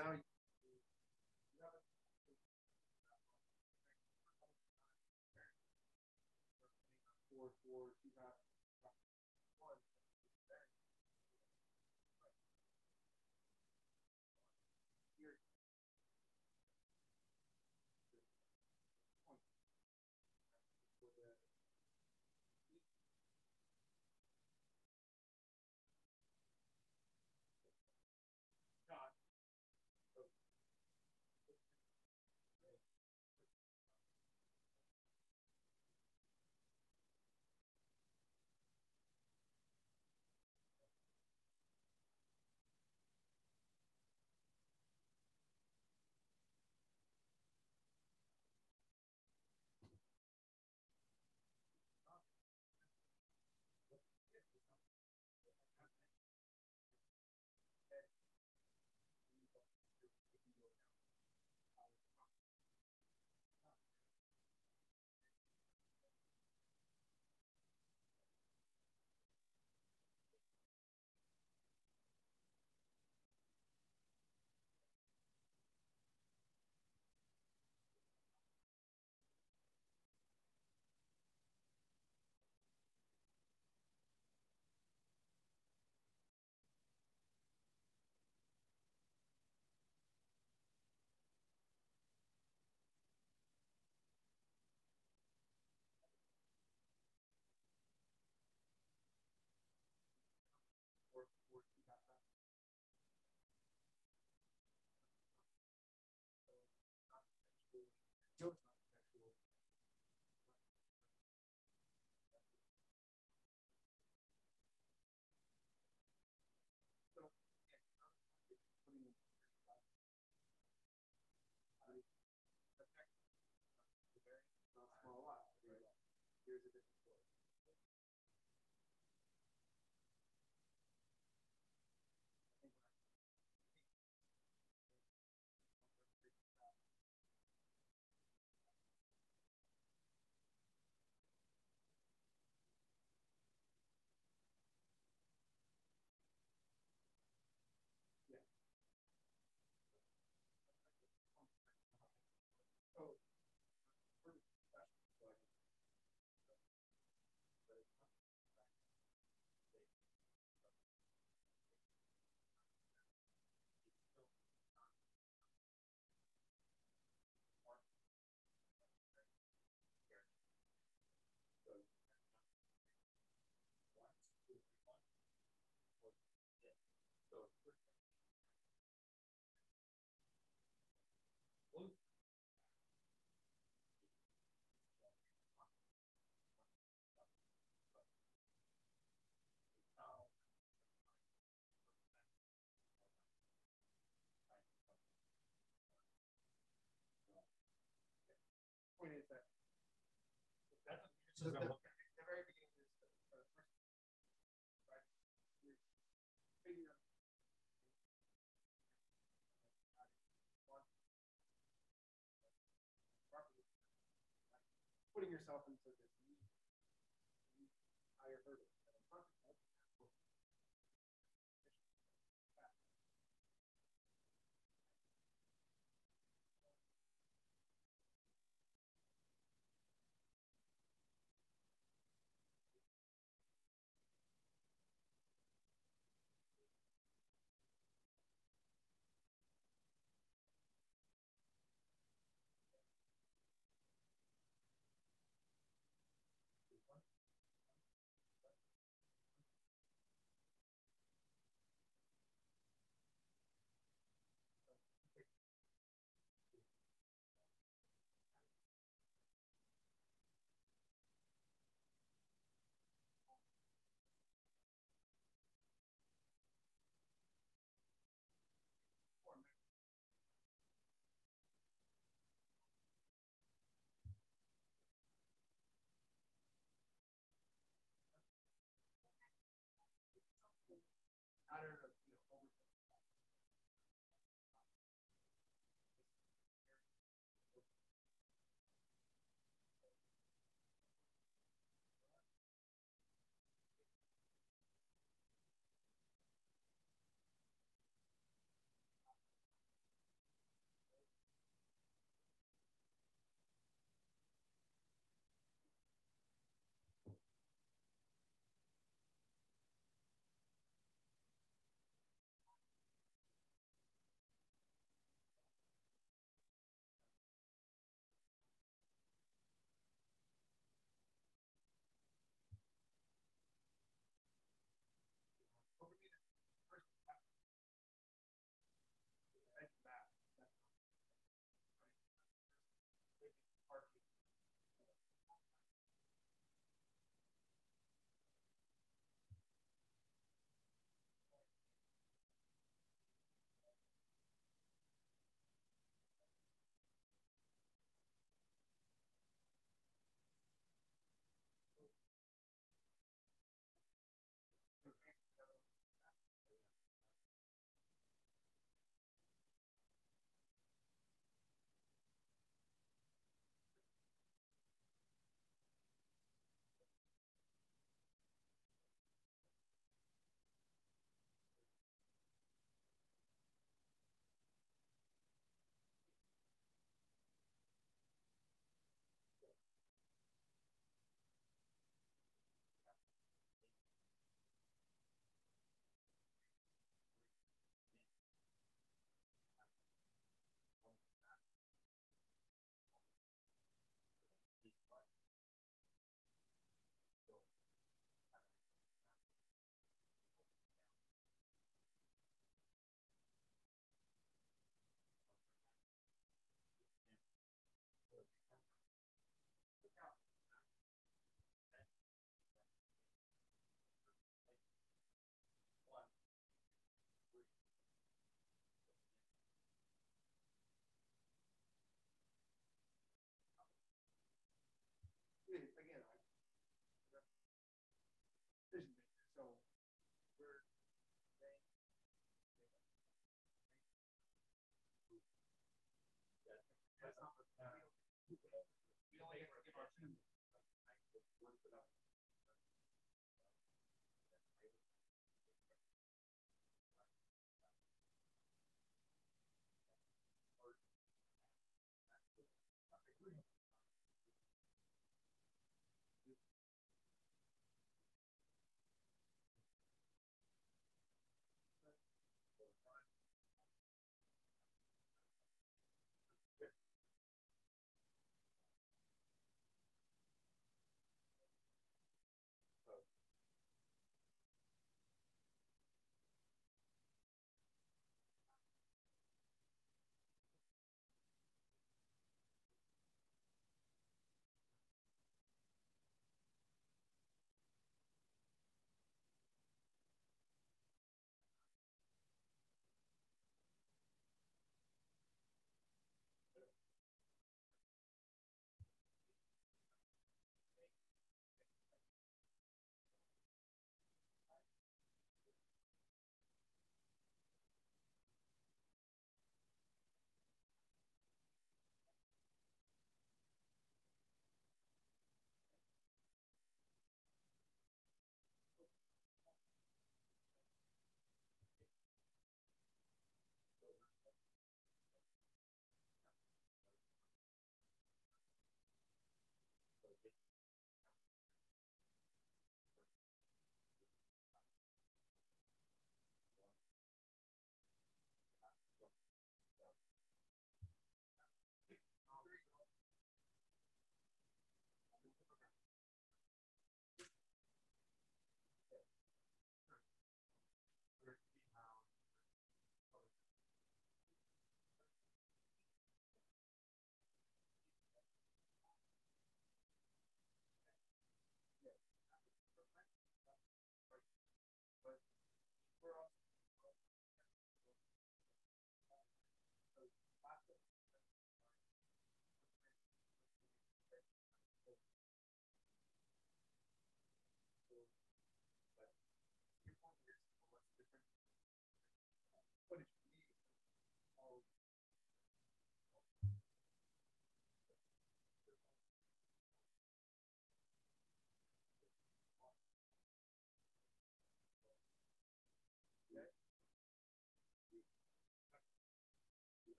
Now, here's a different story. Point is that the very beginning is the first right, you're figuring out putting yourself into this higher hurdle.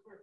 We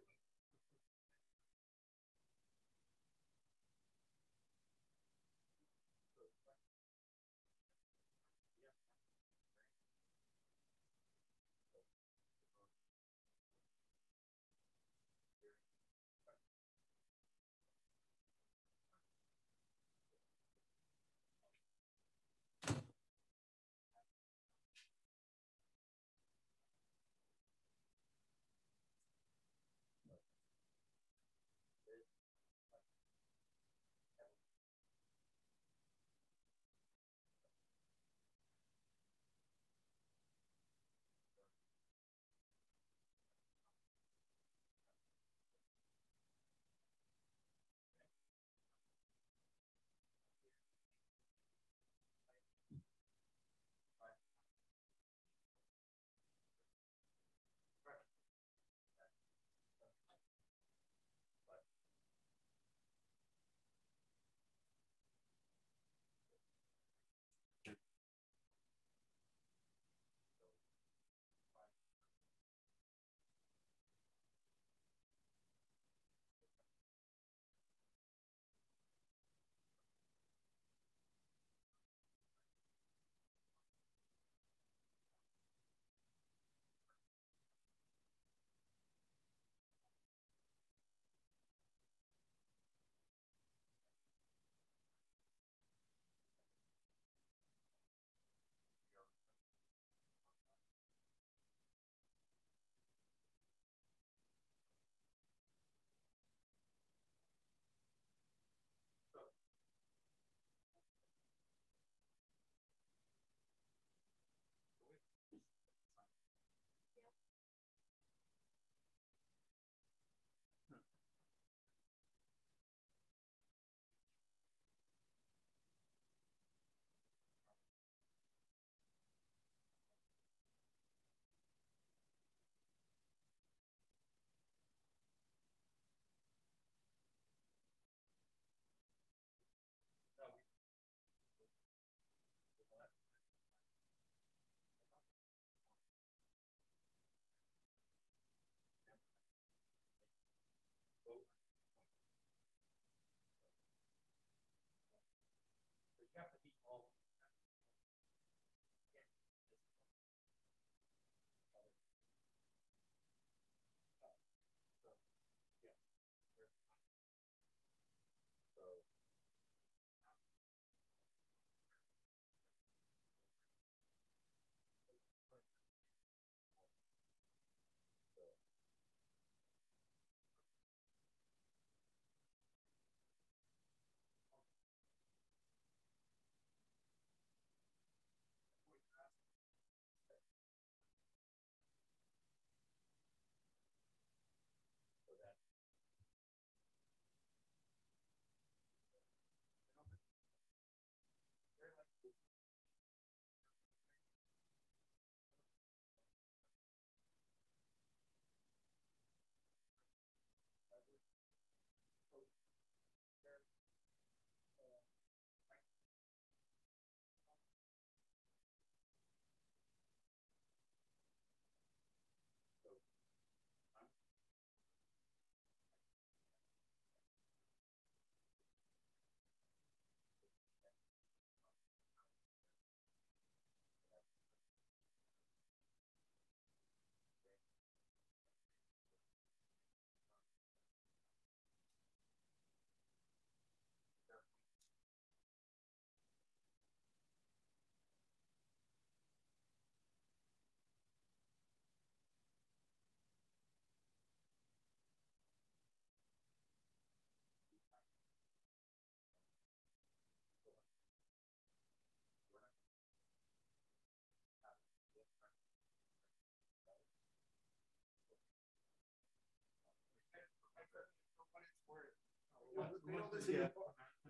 don't listen to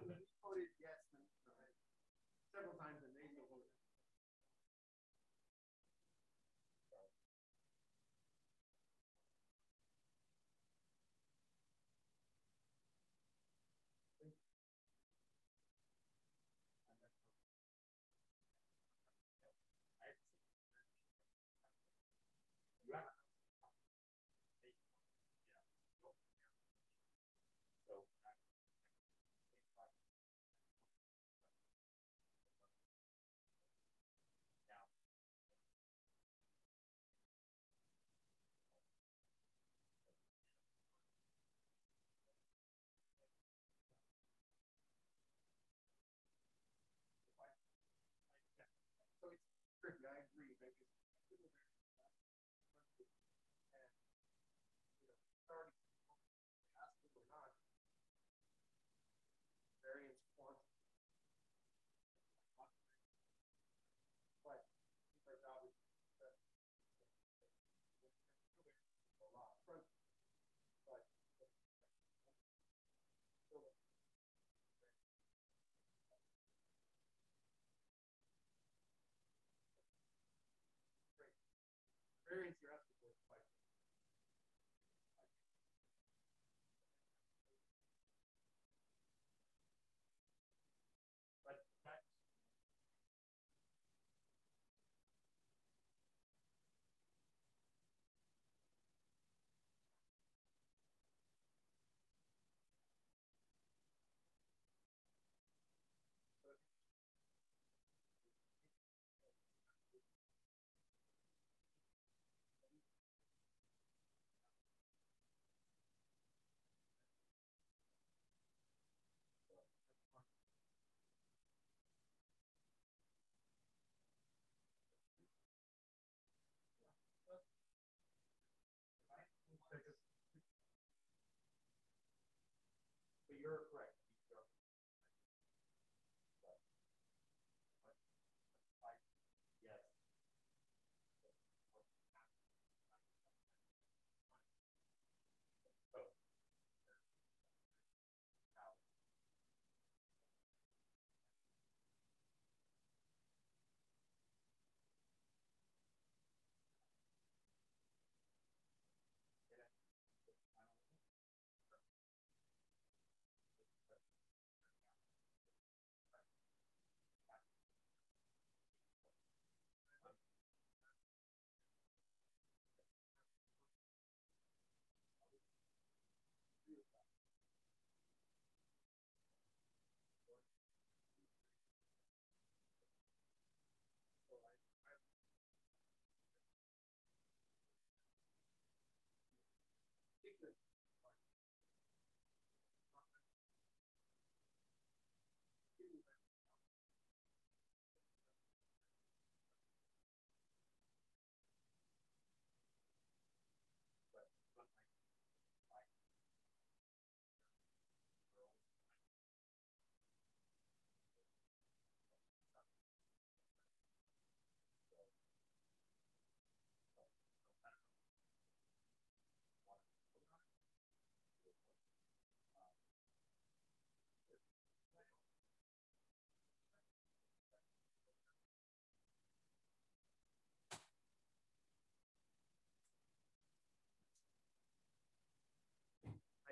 we voted yes several times and they still voted.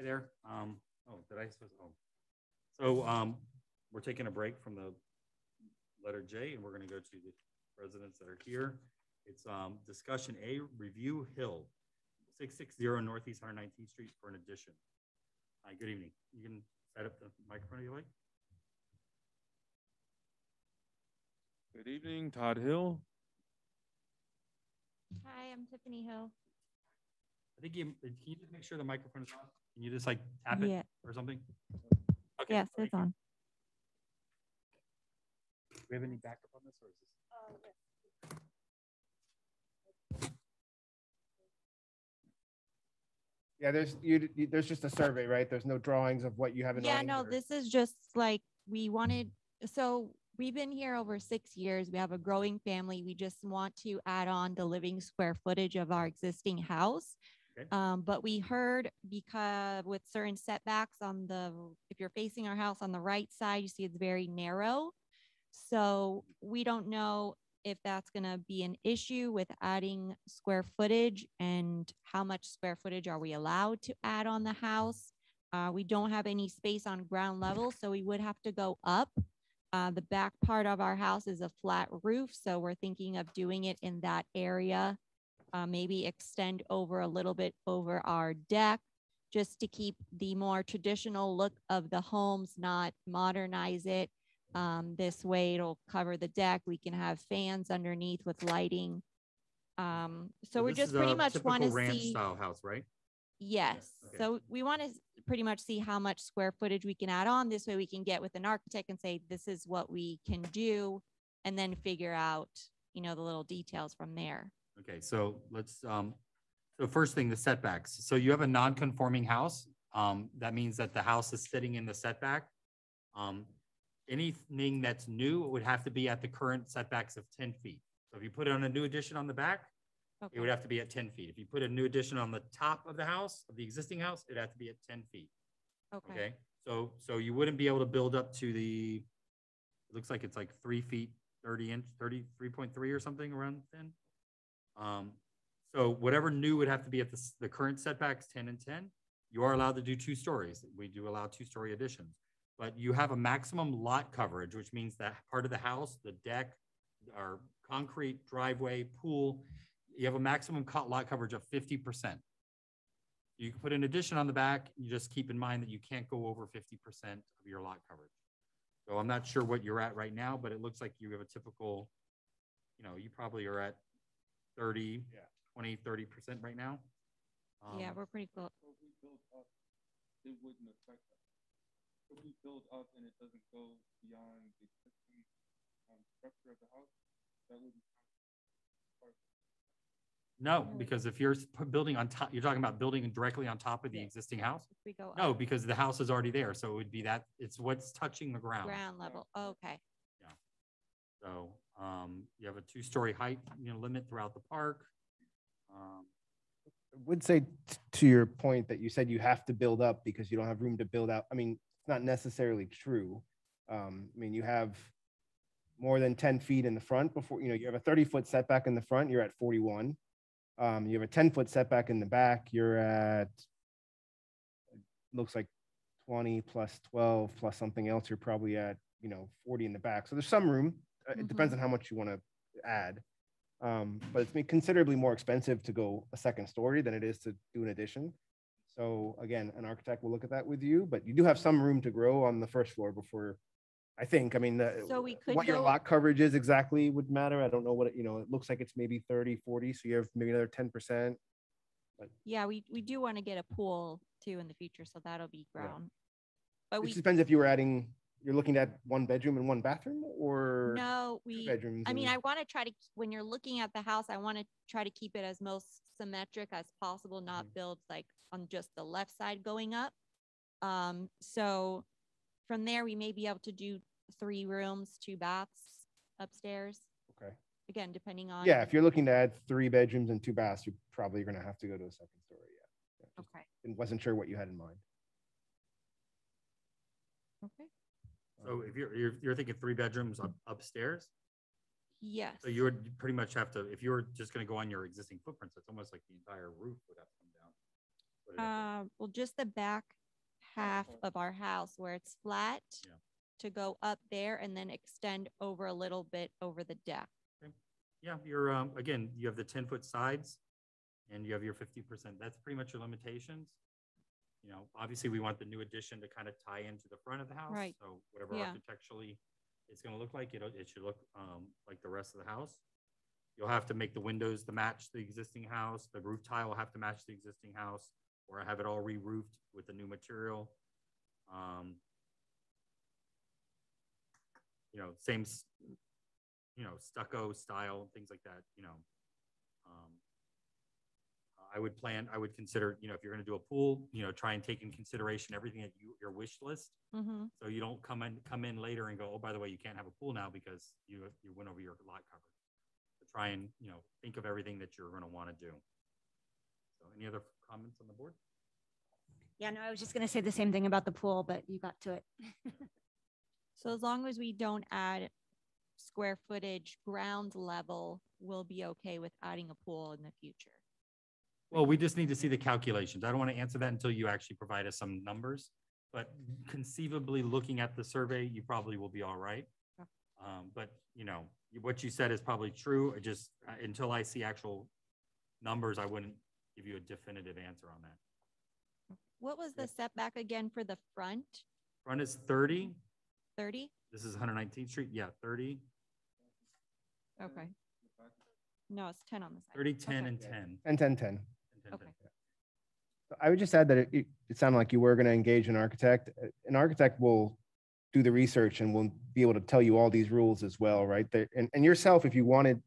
Hi there. Did I supposed? So we're taking a break from the letter J, and we're going to go to the residents that are here. It's discussion A, Review Hill, 660 Northeast 119th Street for an addition. Hi, good evening. You can set up the microphone if you like. Good evening, Todd Hill. Hi, I'm Tiffany Hill. I think can you just make sure the microphone is on? Can you just like tap it or something? Okay. Yes, it's on. Do we have any backup on this, or is this? Yeah, there's just a survey, right? There's no drawings of what you have in mind. Yeah, no, this is just like we wanted. So we've been here over 6 years. We have a growing family. We just want to add on the living square footage of our existing house. Okay. But we heard because with certain setbacks on if you're facing our house on the right side, you see it's very narrow. So we don't know if that's going to be an issue with adding square footage and how much square footage are we allowed to add on the house. We don't have any space on ground level, so we would have to go up. The back part of our house is a flat roof, so we're thinking of doing it in that area. Maybe extend over a little bit over our deck just to keep the more traditional look of the homes, not modernize it. This way it'll cover the deck. We can have fans underneath with lighting. So we're just pretty much want to ranch see style house, right? Yes. Okay. So we want to pretty much see how much square footage we can add on. This way we can get with an architect and say, this is what we can do, and then figure out you know, the little details from there. Okay, so let's, so first thing, the setbacks. So you have a non-conforming house. That means that the house is sitting in the setback. Anything that's new would have to be at the current setbacks of 10 feet. So if you put on a new addition on the back, Okay. it would have to be at 10 feet. If you put a new addition on the top of the house, of the existing house, it'd have to be at 10 feet. Okay. Okay, so you wouldn't be able to build up to the, it looks like it's like 3 feet, 33.3 or something around then. So whatever new would have to be at the current setbacks, 10 and 10, you are allowed to do 2 stories. We do allow 2-story additions, but you have a maximum lot coverage, which means that part of the house, the deck, our concrete driveway, pool, you have a maximum lot coverage of 50%. You can put an addition on the back. You just keep in mind that you can't go over 50% of your lot coverage. So I'm not sure what you're at right now, but it looks like you have a typical, you know, you probably are at 30, 20, 30% right now. Yeah, we're pretty close. So if we build up, it wouldn't affect us. If we build up and it doesn't go beyond the existing structure of the house, that wouldn't. No, because if you're building on top, you're talking about building directly on top of the existing house? If we go No, up, because the house is already there. So it would be that, it's what's touching the ground. ground level. Okay. So you have a 2-story height, you know, limit throughout the park. I would say to your point that you said you have to build up because you don't have room to build out. I mean, it's not necessarily true. I mean, you have more than 10 feet in the front before, you know, you have a 30-foot setback in the front, you're at 41. You have a 10-foot setback in the back, you're at, looks like 20 plus 12 plus something else, you're probably at, you know, 40 in the back. So there's some room. It depends on how much you want to add. But it's been considerably more expensive to go a 2nd story than it is to do an addition. So again, an architect will look at that with you, but you do have some room to grow on the 1st floor before, I think, I mean, So we could what your go- lot coverage is exactly would matter. I don't know what, it, you know, it looks like it's maybe 30, 40. So you have maybe another 10%. Yeah, we do want to get a pool too in the future, so that'll be ground. But It we just depends if you were adding, you're looking at 1 bedroom and 1 bathroom or no, 2 bedrooms. I mean, and- I want to try to, when you're looking at the house, I want to try to keep it as most symmetric as possible, not build like on just the left side going up. So from there, we may be able to do 3 rooms, 2 baths upstairs. Okay. Again, depending on. Yeah, if you're looking to add 3 bedrooms and 2 baths, you're probably going to have to go to a 2nd story. Yeah. Okay. And wasn't sure what you had in mind. Okay. So if you're thinking 3 bedrooms upstairs, Yes. so you would pretty much have to, if you were just going to go on your existing footprints, it's almost like the entire roof would have to come down. Put it up there. Well, just the back half of our house where it's flat Yeah. to go up there and then extend over a little bit over the deck. Yeah, you're, again, you have the 10-foot sides and you have your 50%. That's pretty much your limitations. You know, obviously we want the new addition to kind of tie into the front of the house. Right. So whatever Yeah. architecturally it's going to look like, it should look like the rest of the house. You'll have to make the windows to match the existing house. The roof tile will have to match the existing house, or have it all re-roofed with the new material. You know, same, you know, stucco style, things like that, you know. I would consider, you know, if you're going to do a pool, you know, try and take in consideration everything that your wish list. Mm-hmm. So you don't come in later and go, oh, by the way, you can't have a pool now because you went over your lot coverage. So try and, you know, think of everything that you're going to want to do. So any other comments on the board? Yeah, no, I was just going to say the same thing about the pool, but you got to it. So as long as we don't add square footage, ground level, we'll be okay with adding a pool in the future. Well, we just need to see the calculations. I don't want to answer that until you actually provide us some numbers, but conceivably looking at the survey, you probably will be all right. But you know, what you said is probably true. I just, until I see actual numbers, I wouldn't give you a definitive answer on that. What was the setback again for the front? Front is 30. 30? This is 119th Street. Yeah, 30. Okay. No, it's 10 on the side. 30, 10, Okay. and 10. And 10, 10. 10, Okay. 10. So I would just add that it sounded like you were going to engage an architect. An architect will do the research and will be able to tell you all these rules as well, right? And yourself, if you wanted,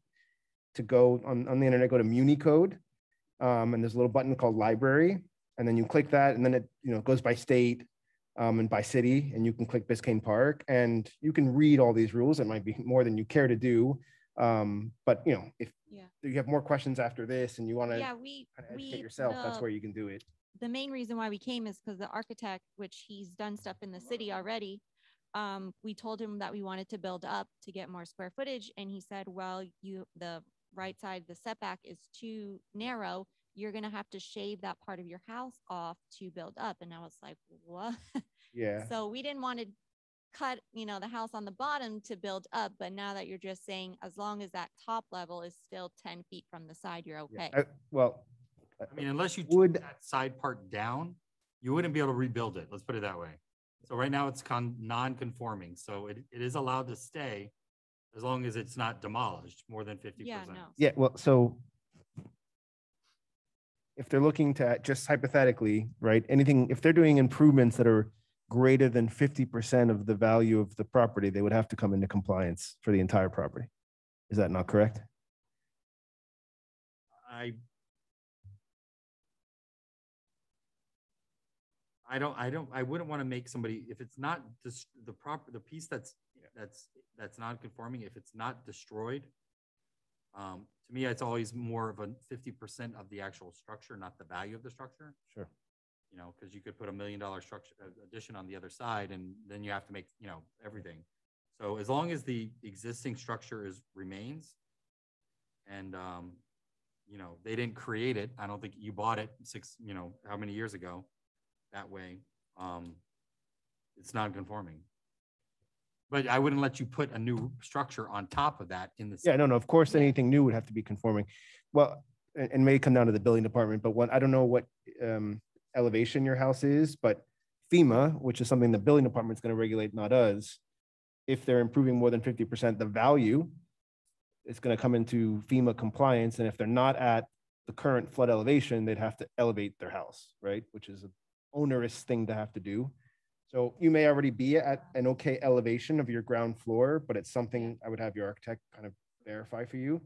to go on the internet, go to Muni Code, and there's a little button called Library, and then you click that, and then it goes by state and by city, and you can click Biscayne Park, and you can read all these rules. It might be more than you care to do, but if you have more questions after this and you want to educate yourself, that's where you can do it. The main reason why we came is because the architect, which he's done stuff in the city already, we told him that we wanted to build up to get more square footage, and he said, well, the right side, the setback is too narrow. You're going to have to shave that part of your house off to build up. And I was like, what? Yeah. So we didn't want to cut, the house on the bottom to build up. But now that you're just saying, as long as that top level is still 10 feet from the side, you're okay. Yeah. I mean, unless you took that side part down, you wouldn't be able to rebuild it. Let's put it that way. So right now it's non-conforming. So it is allowed to stay as long as it's not demolished more than 50%. Yeah, no. Yeah, well, so if they're looking to, just hypothetically, right, anything, if they're doing improvements that are greater than 50% of the value of the property, they would have to come into compliance for the entire property. Is that not correct? I wouldn't want to make somebody, if it's not the piece that's non-conforming, if it's not destroyed, to me, it's always more of a 50% of the actual structure, not the value of the structure. Sure. Because you could put $1 million structure addition on the other side, and then you have to make, everything. So as long as the existing structure remains, and they didn't create it, I don't think you bought it how many years ago, that way, it's non-conforming. But I wouldn't let you put a new structure on top of that in the. Yeah, no, of course, anything new would have to be conforming. Well, and may come down to the building department, but I don't know what elevation your house is, but FEMA, which is something the building department is going to regulate, not us, if they're improving more than 50%, the value is going to come into FEMA compliance. And if they're not at the current flood elevation, they'd have to elevate their house, right? Which is an onerous thing to have to do. So you may already be at an okay elevation of your ground floor, but it's something I would have your architect kind of verify for you,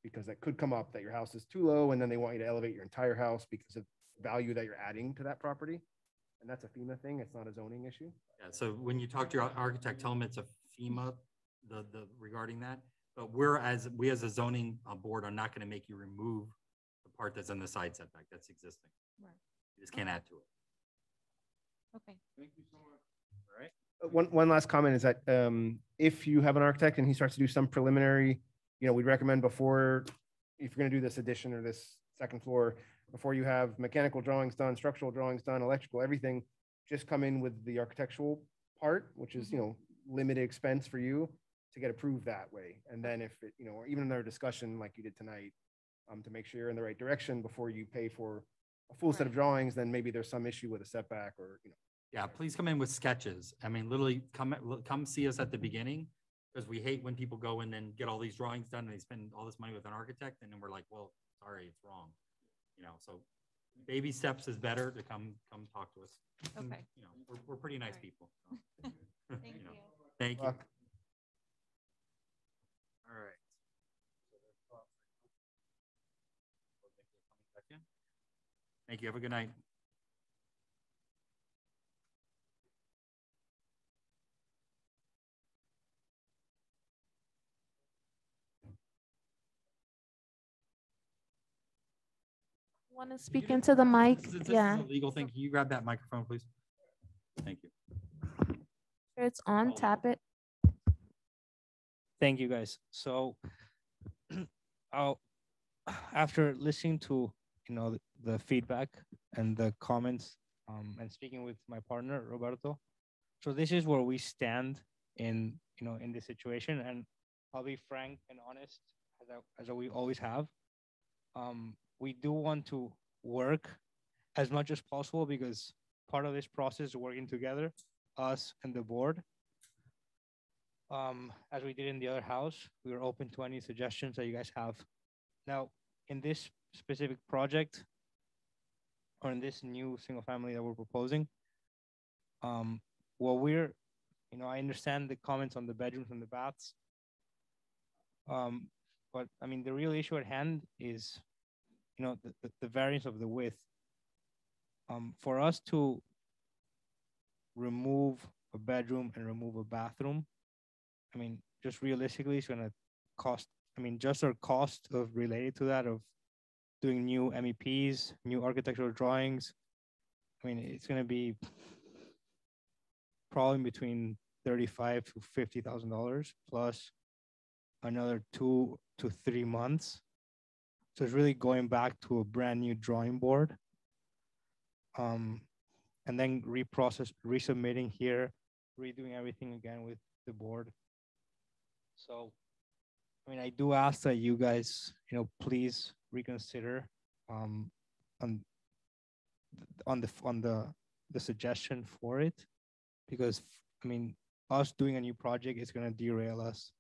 because that could come up that your house is too low, and then they want you to elevate your entire house because of value that you're adding to that property. And that's a FEMA thing. It's not a zoning issue. Yeah. So when you talk to your architect, tell them it's a FEMA, regarding that. But we as a zoning board are not going to make you remove the part that's on the side setback that's existing. Right. You just can't add to it. Okay. Thank you so much. All right. One last comment is that if you have an architect and he starts to do some preliminary, we'd recommend before, if you're going to do this addition or this second floor, before you have mechanical drawings done, structural drawings done, electrical, everything, just come in with the architectural part, which is, limited expense for you to get approved that way. And then if it, or even in our discussion like you did tonight, to make sure you're in the right direction before you pay for a full set of drawings, then maybe there's some issue with a setback or, Yeah, please come in with sketches. I mean, literally come see us at the beginning, because we hate when people go in and get all these drawings done and they spend all this money with an architect, and then we're like, well, sorry, it's wrong. So baby steps is better to come talk to us. Okay. And, we're pretty nice people. So. Thank you. Thank you. All right. Thank you. Have a good night. Want to speak into the mic? This is Yeah. a legal thing. Can you grab that microphone, please? Thank you. It's on, tap it. Thank you, guys. So after listening to the feedback and the comments, and speaking with my partner Roberto, so this is where we stand in in this situation, and I'll be frank and honest as we always have. We do want to work as much as possible, because part of this process is working together, us and the board. As we did in the other house, we are open to any suggestions that you guys have. Now, in this specific project, or in this new single family that we're proposing, what we're, I understand the comments on the bedrooms and the baths. But I mean, the real issue at hand is, the variance of the width. For us to remove a bedroom and remove a bathroom, I mean, just realistically, it's gonna cost. I mean, just our cost of related to that of doing new MEPs, new architectural drawings. I mean, it's gonna be probably between $35,000 to $50,000 plus another 2 to 3 months. So it's really going back to a brand new drawing board. And then resubmitting here, redoing everything again with the board. So, I mean, I do ask that you guys, please reconsider on the suggestion for it, because I mean, us doing a new project is going to derail us,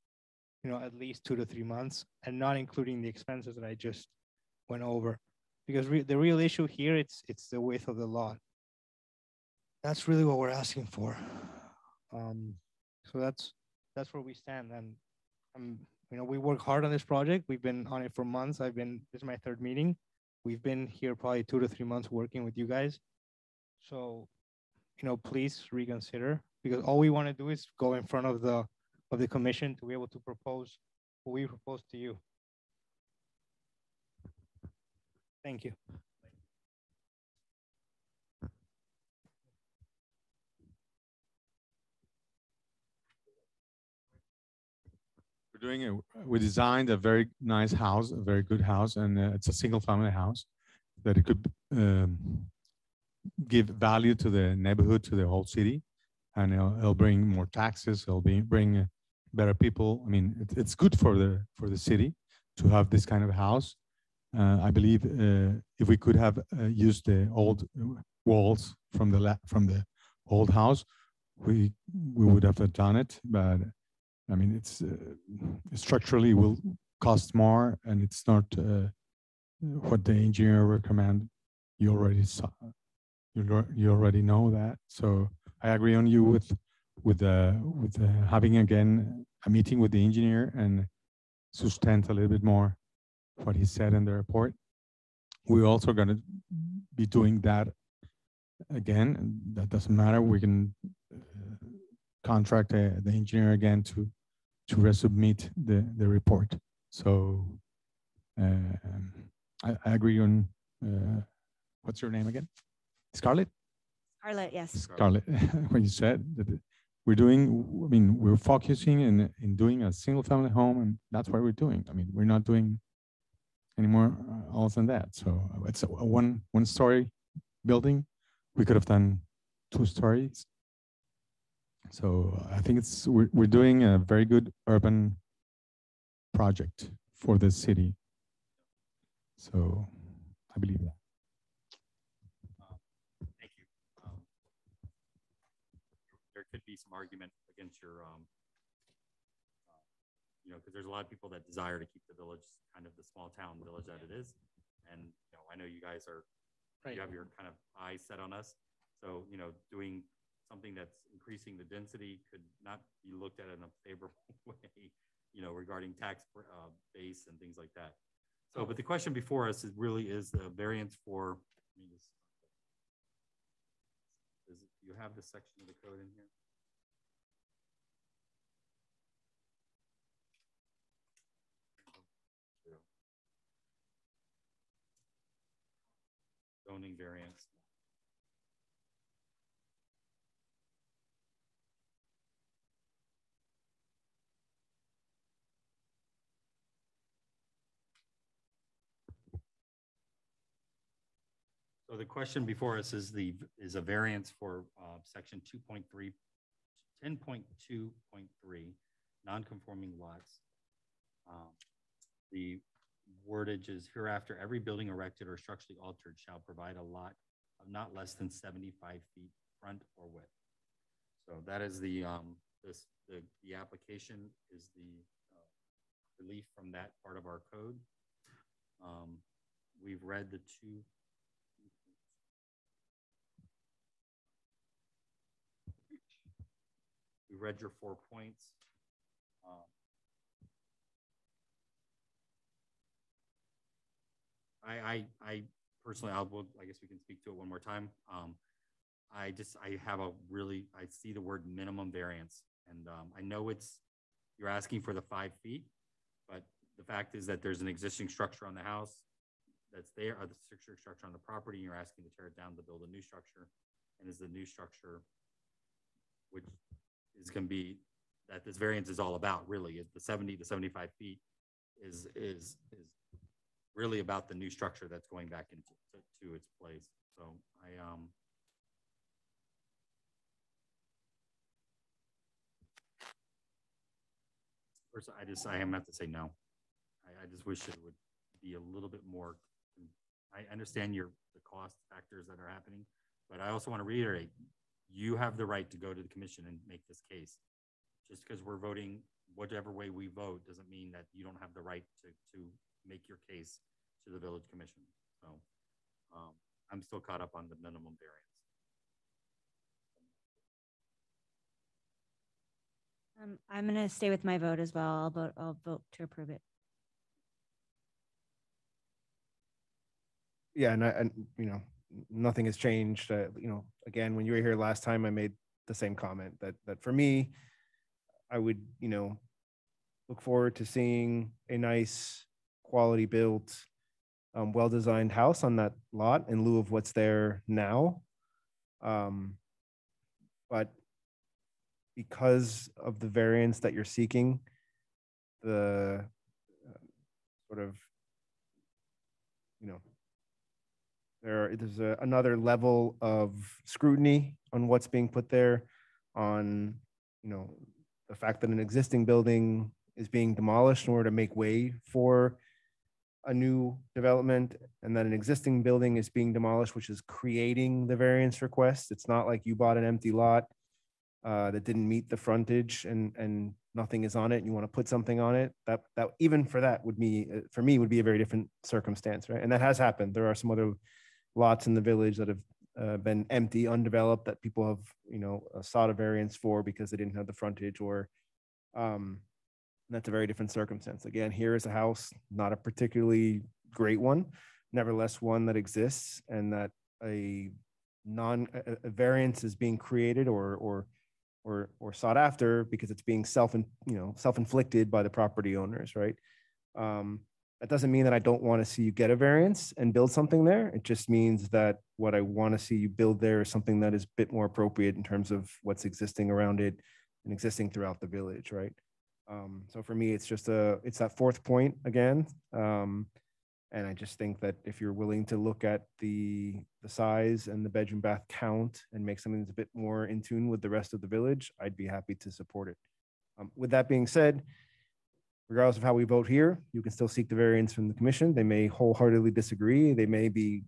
at least 2 to 3 months, and not including the expenses that I just went over. Because the real issue here, it's the width of the lot. That's really what we're asking for. So that's where we stand. And we work hard on this project. We've been on it for months. This is my 3rd meeting. We've been here probably 2 to 3 months working with you guys. So, please reconsider, because all we want to do is go in front of the commission to be able to propose what we propose to you. Thank you. We designed a very nice house, a very good house, and it's a single family house that it could give value to the neighborhood, to the whole city, and it'll bring more taxes. It'll bring better people. I mean, it's good for the city to have this kind of house. I believe if we could have used the old walls from the old house, we would have done it. But I mean, it's structurally will cost more, and it's not what the engineer recommend. You already saw. You already know that. So I agree on you with having again a meeting with the engineer and substantiate a little bit more what he said in the report. We're also going to be doing that again. That doesn't matter. We can contract the engineer again to resubmit the report. So I agree on what's your name again? Scarlett? Scarlett, yes. Scarlett, when you said that we're focusing in doing a single family home, and that's what we're doing. I mean, we're not doing any more else than that. So it's a one story building. We could have done 2 stories. So I think we're doing a very good urban project for the city. So I believe that. Thank you. There could be some argument against your, because there's a lot of people that desire to keep the village kind of the small town village that it is. And, I know you guys you have your kind of eyes set on us. So, doing something that's increasing the density could not be looked at in a favorable way, regarding tax base and things like that. So, but the question before us really is the variance for, do you have the section of the code in here? Zoning variance. So the question before us is a variance for section 2.3, 10.2.3, non-conforming lots. The wordage is hereafter every building erected or structurally altered shall provide a lot of not less than 75 feet front or width. So that is the application is the relief from that part of our code. We've read the 2. We read your 4 points. I personally, I guess we can speak to it one more time. I see the word minimum variance, and I know you're asking for the 5 feet, but the fact is that there's an existing structure on the house that's there, or the structure on the property, and you're asking to tear it down to build a new structure. And is the new structure, which is going to be that this variance is all about, really, is the 70 to 75 feet is really about the new structure that's going back into to its place. So first, I am have to say no. I just wish it would be a little bit more. I understand the cost factors that are happening, but I also want to reiterate, you have the right to go to the commission and make this case. Just because we're voting whatever way we vote doesn't mean that you don't have the right to make your case to the village commission. So I'm still caught up on the minimum variance. I'm going to stay with my vote as well. I'll vote to approve it. Yeah, and nothing has changed. Again, when you were here last time, I made the same comment that for me, I would, look forward to seeing a nice, quality built, well-designed house on that lot in lieu of what's there now. But because of the variance that you're seeking, the sort of, there's another level of scrutiny on what's being put there, on, the fact that an existing building is being demolished in order to make way for a new development, and that an existing building is being demolished, which is creating the variance request. It's not like you bought an empty lot that didn't meet the frontage and nothing is on it, and you want to put something on it. That even for that would be, for me, would be a very different circumstance, right? And that has happened. There are some other lots in the village that have been empty, undeveloped, that people have, sought a variance for because they didn't have the frontage, or that's a very different circumstance. Again, here is a house, not a particularly great one, nevertheless one that exists, and that a variance is being created or sought after because it's being self-inflicted by the property owners, right? That doesn't mean that I don't want to see you get a variance and build something there. It just means that what I want to see you build there is something that is a bit more appropriate in terms of what's existing around it and existing throughout the village, right? So for me, it's just it's that 4th point again. And I just think that if you're willing to look at the size and the bedroom bath count and make something that's a bit more in tune with the rest of the village, I'd be happy to support it. With that being said, regardless of how we vote here, you can still seek the variance from the commission. They may wholeheartedly disagree. They may be,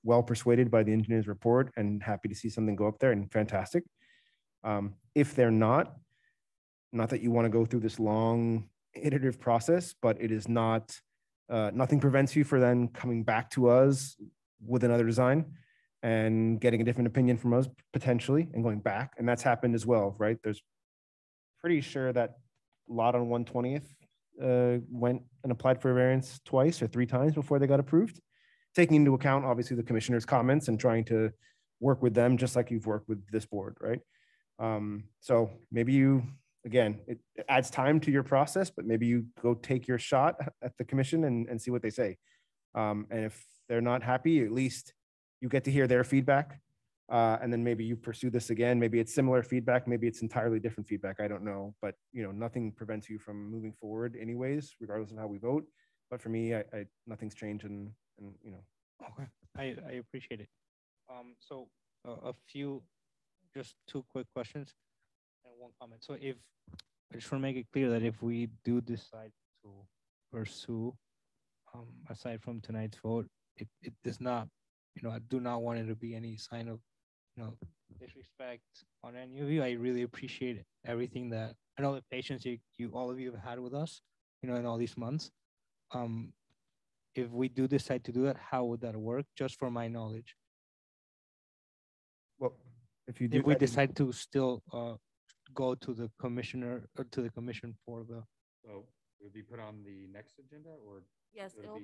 well persuaded by the engineer's report and happy to see something go up there, and fantastic. If they're not that you want to go through this long iterative process, but it is not, nothing prevents you for then coming back to us with another design and getting a different opinion from us potentially and going back. And that's happened as well, right? There's pretty sure that lot on 120th went and applied for a variance twice or 3 times before they got approved, taking into account obviously the commissioner's comments and trying to work with them just like you've worked with this board, right? So maybe again, it adds time to your process, but maybe you go take your shot at the commission and see what they say. And if they're not happy, at least you get to hear their feedback. And then maybe you pursue this again. Maybe it's similar feedback. Maybe it's entirely different feedback. I don't know. But, nothing prevents you from moving forward anyways, regardless of how we vote. But for me, nothing's changed. And. Okay, I appreciate it. So just 2 quick questions and 1 comment. So I just want to make it clear that if we do decide to pursue, aside from tonight's vote, it does not, I do not want it to be any sign of, disrespect on any of you. I really appreciate everything that, and all the patience all of you have had with us, in all these months. If we do decide to do that, how would that work? Just for my knowledge. Well, if we decide to still go to the commissioner or to the commission for the. So It would be put on the next agenda or? Yes, it'll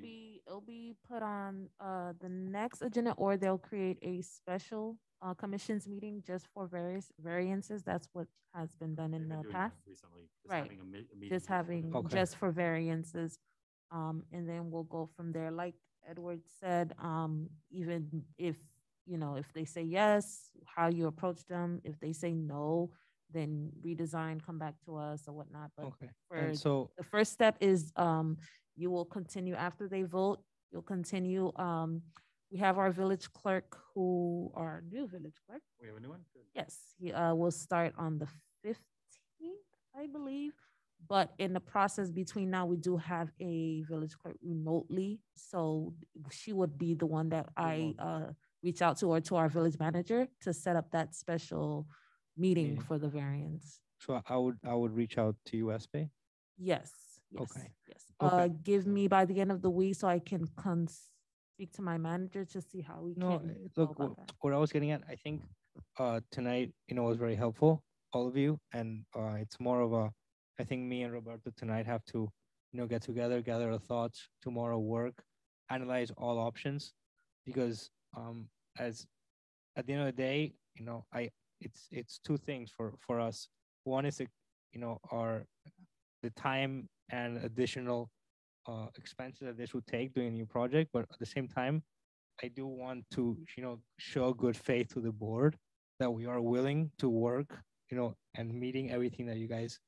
it'll be put on the next agenda, or they'll create a special commissions meeting just for various variances. That's what has been done in They've been the doing that past. recently, just Right. having a meeting. Just having Okay. just for variances. And then we'll go from there. Like Edward said, even if if they say yes, how you approach them. If they say no, then redesign, come back to us or whatnot. But Okay. for And so, the first step is you will continue after they vote. You'll continue. We have our village clerk, our new village clerk. We have a new one? Good. Yes, he will start on the 15th, I believe. But in the process between now, we do have a village clerk remotely. So she would be the one that I reach out to, or to our village manager, to set up that special meeting for the variance. so I would reach out to you, SB. Yes. Yes. Okay. Yes. Okay. Give me by the end of the week so I can speak to my manager to see how we No, can look, go about that. what I was getting at, I think tonight, was very helpful, all of you. And it's more of a, I think me and Roberto tonight have to, get together, gather our thoughts, tomorrow work, analyze all options, because as at the end of the day, it's two things for us. One is the time and additional expenses that this would take doing a new project, but at the same time, I do want to, show good faith to the board that we are willing to work, and meeting everything that you guys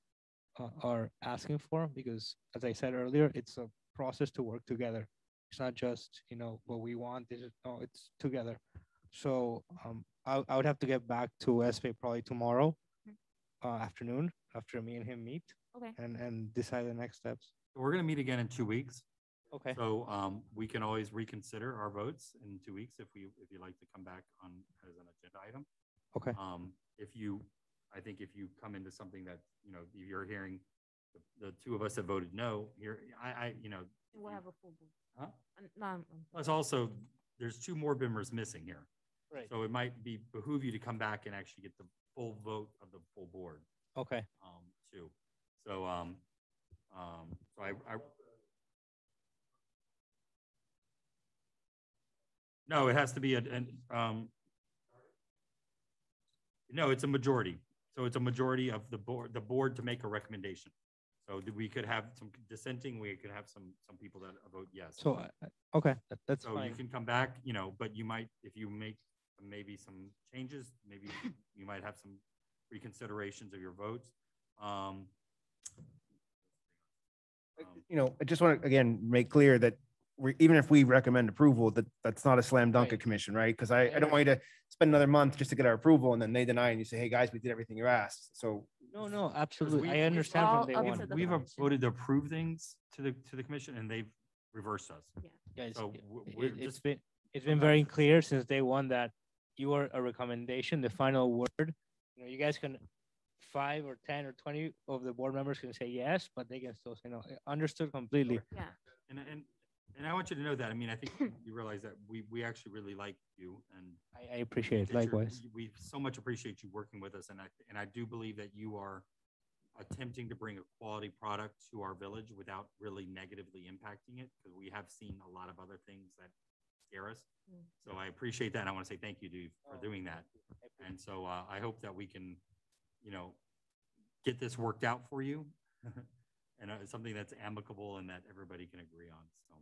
are asking for, because as I said earlier, it's a process to work together. It's not just, what we want. It's together. So I would have to get back to SPA probably tomorrow afternoon after me and him meet. Okay. And decide the next steps. We're going to meet again in 2 weeks. Okay. So we can always reconsider our votes in 2 weeks if you'd like to come back on as an agenda item. Okay. I think if you come into something that, you're hearing the two of us have voted no, We'll have a full board. Huh? No, Plus also, there's 2 more members missing here. Right. So it might behoove you to come back and actually get the full vote of the full board. Okay. Too. So, so I no, it has to be no, it's a majority. So it's a majority of the board to make a recommendation. So we could have some dissenting, we could have some people that vote yes. So, okay, that's so fine. you can come back, but you might, if you make maybe some changes, maybe you might have some reconsiderations of your votes. I just want to, again, make clear that even if we recommend approval, that's not a slam dunk Right. at commission, right? Because I don't want you to spend another month just to get our approval and then they deny and you say, hey, guys, we did everything you asked. So No, absolutely. we- I understand all from day up one. to the We've commission. voted to approve things to the commission and they've reversed us. Guys, So it's been very clear since day one that you are a recommendation, the final word. You guys can 5 or 10 or 20 of the board members can say yes, but they can still say no. Understood completely. Yeah. And I want you to know that. I mean, I think you realize that we actually really like you, and I appreciate it. that you're- Likewise. we so much appreciate you working with us, and I do believe that you are attempting to bring a quality product to our village without really negatively impacting it, because we have seen a lot of other things that scare us. So I appreciate that, and I want to say thank you, dude, for doing that. And so I hope that we can, get this worked out for you, and something that's amicable and that everybody can agree on. So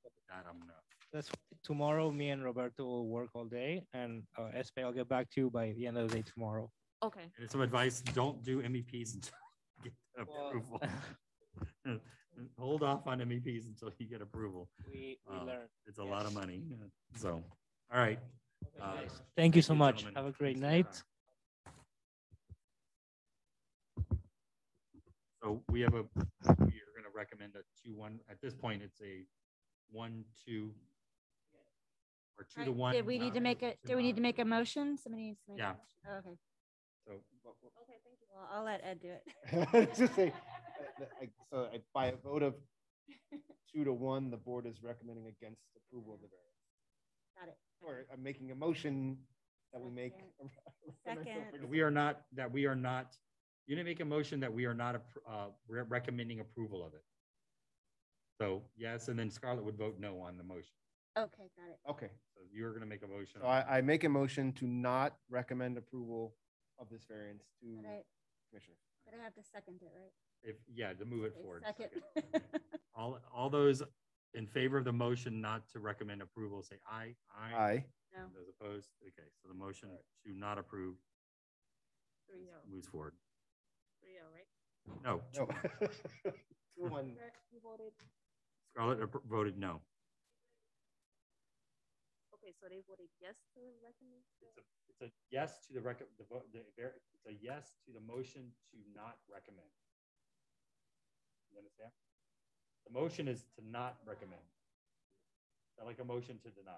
with that, I'm gonna. That's tomorrow. Me and Roberto will work all day, and SPA, I'll get back to you by the end of the day tomorrow. Okay. And some advice: don't do MEPs until you get Well, approval. Hold off on MEPs until you get approval. We learned. It's a lot of money. So, all right. Thank you so much. gentlemen. Have a great Thanks for your night. time. So we are going to recommend a 2-1. At this point, it's a 1-2 or 2 to 1. Did we need to make a, do we need to make a motion? Somebody needs to make. Yeah. A motion. Oh, okay. So Okay, thank you. Well, I'll let Ed do it. Just say, by a vote of 2 to 1, the board is recommending against approval of the variance. Got it. Or I'm making a motion that we make. Second. we are not You didn't make a motion that we are not recommending approval of it. So yes, and then Scarlett would vote no on the motion. Okay, got it. Okay. So you're gonna make a motion. So I make a motion to not recommend approval of this variance to commissioners. But I have to second it, right? Yeah, to move it Okay, forward. second. All those in favor of the motion not to recommend approval, say aye. Aye. No. Those opposed? Okay, so the motion to not approve 3-0. moves forward. 3-0, right? No. No. 2-1. You voted. Scarlett voted no. Okay, so they voted yes to recommend. It's a yes to it's a yes to the motion to not recommend. You understand? The motion is to not recommend. Not like a motion to deny.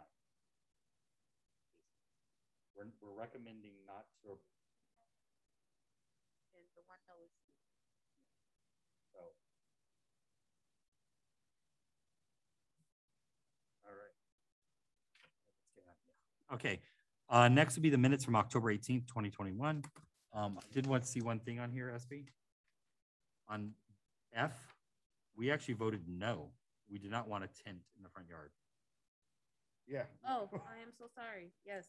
We're recommending not to. And the one no is. So. All right. Okay. Next would be the minutes from October 18th, 2021. I did want to see one thing on here, SB. On F, we actually voted no. We did not want a tent in the front yard. Yeah. Oh, I am so sorry. Yes,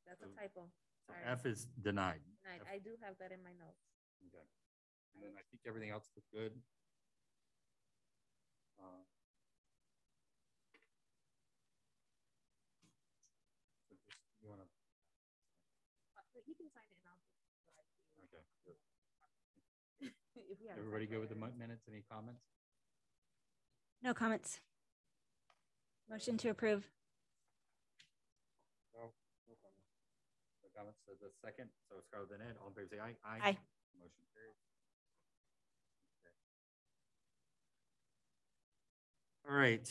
that's a typo. Sorry. F is denied. Denied. I do have that in my notes. Okay. And then I think everything else looks good. You want to? You can sign it and I'll just slide to you. Okay. Good. If we have Everybody typo go with the errors. minutes? Any comments? No comments. Motion to approve. No. No comment. No comments. So the second. So Scarlett and Ed, all in favor say aye. Aye. Motion carries. Okay. All right.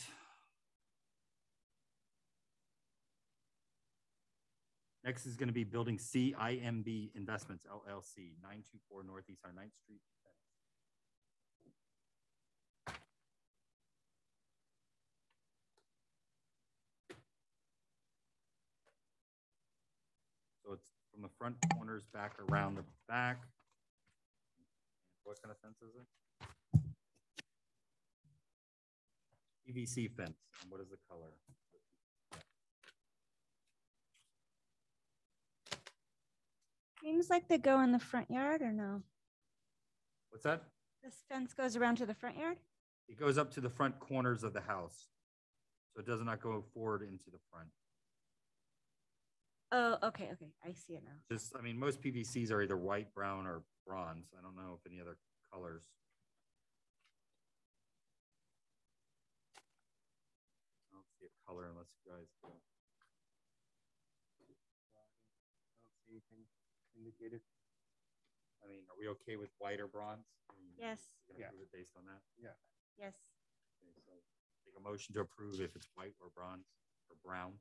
Next is going to be Building CIMB Investments, LLC, 924 Northeast 109th Street. So it's from the front corners back around the back. What kind of fence is it? PVC fence. And what is the color? Seems like they go in the front yard or no? What's that? This fence goes around to the front yard? It goes up to the front corners of the house. So it does not go forward into the front. Oh, okay, okay. I see it now. Just, I mean, most PVCs are either white, brown, or bronze. I don't know if any other colors. I don't see a color unless you guys do. I don't see anything indicated. I mean, are we okay with white or bronze? I mean, Yes. you're gonna approve it based on that? Yeah. Yes. Okay, so take a motion to approve if it's white or bronze or brown.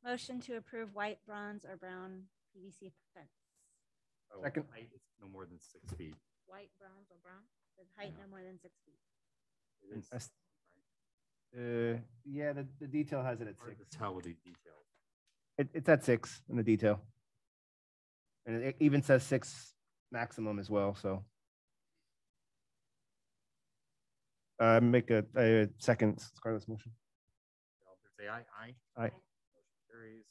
Motion to approve white, bronze, or brown PVC fence. Oh, Second. height is no more than 6 feet. White, browns, or brown? With height no more than 6 feet. It is, That's- yeah, the detail has it at hard 6. to tell with these details. It's at 6 in the detail. And it even says 6 maximum as well, so. Make a second Scarlett's motion. All in favor say aye. Aye. Aye. Motion carries.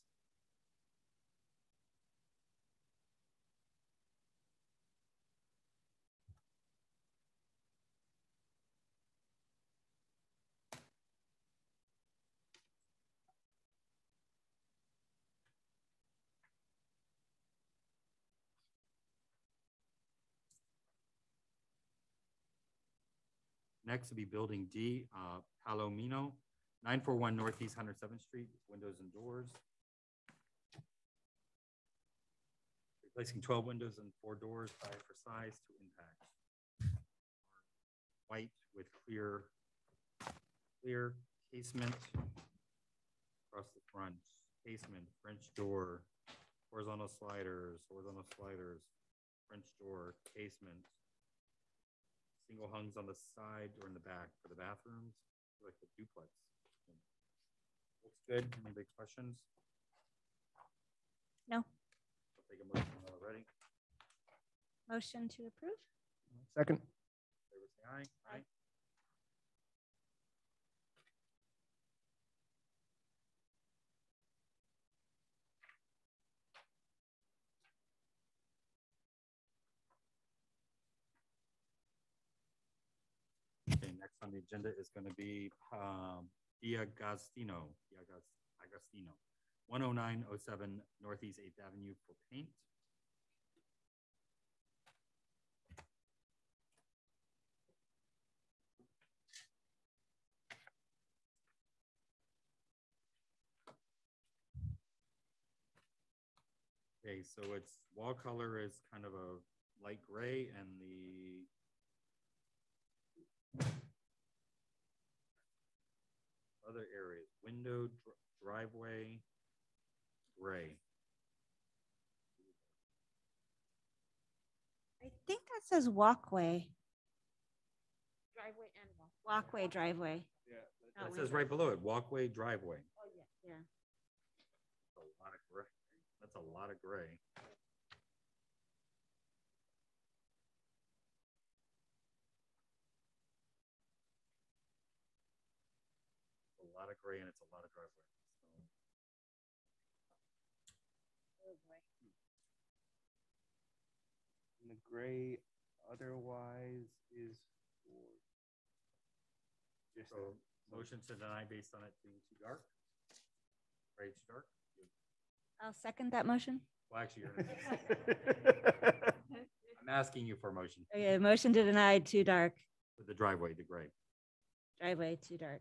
Next will be Building D, Palomino, 941 Northeast 107th Street, windows and doors. Replacing 12 windows and 4 doors, 5 for size to impact. White with clear casement across the front, casement, French door, horizontal sliders, French door, casement. Single hungs on the side or in the back for the bathrooms, like the duplex. Looks good. Any big questions? No. I'll take a motion already. Motion to approve? Second. Favor say aye. Aye. Okay, next on the agenda is going to be Agostino, 10907 Northeast 8th Avenue for paint. Okay, so its wall color is kind of a light gray, and the other areas, window, driveway, gray. I think that says walkway. Driveway and walk. Walkway, driveway. Yeah. Not It says window. right below it, walkway, driveway. Oh, yeah. Yeah. That's a lot of gray. That's a lot of gray. A lot of gray, and it's a lot of driveway. And the gray otherwise is for just So motion to deny based on it being too dark. Gray too dark. I'll second that motion. Well, actually, you're I'm asking you for a motion. Okay, motion to deny too dark. For the driveway, the gray. Driveway too dark.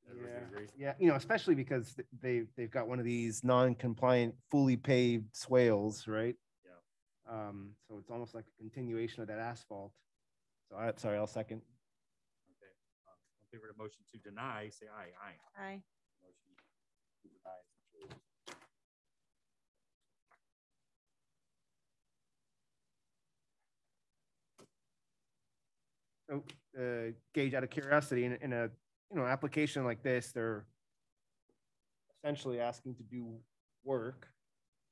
Everybody agrees? Yeah, especially because they've got one of these non-compliant, fully paved swales, right? Yeah. So it's almost like a continuation of that asphalt. So I'll second. Okay. In favor of the motion to deny, say aye. Aye. Aye. Motion to deny is approved. So, Gage, out of curiosity, in a application like this, they're essentially asking to do work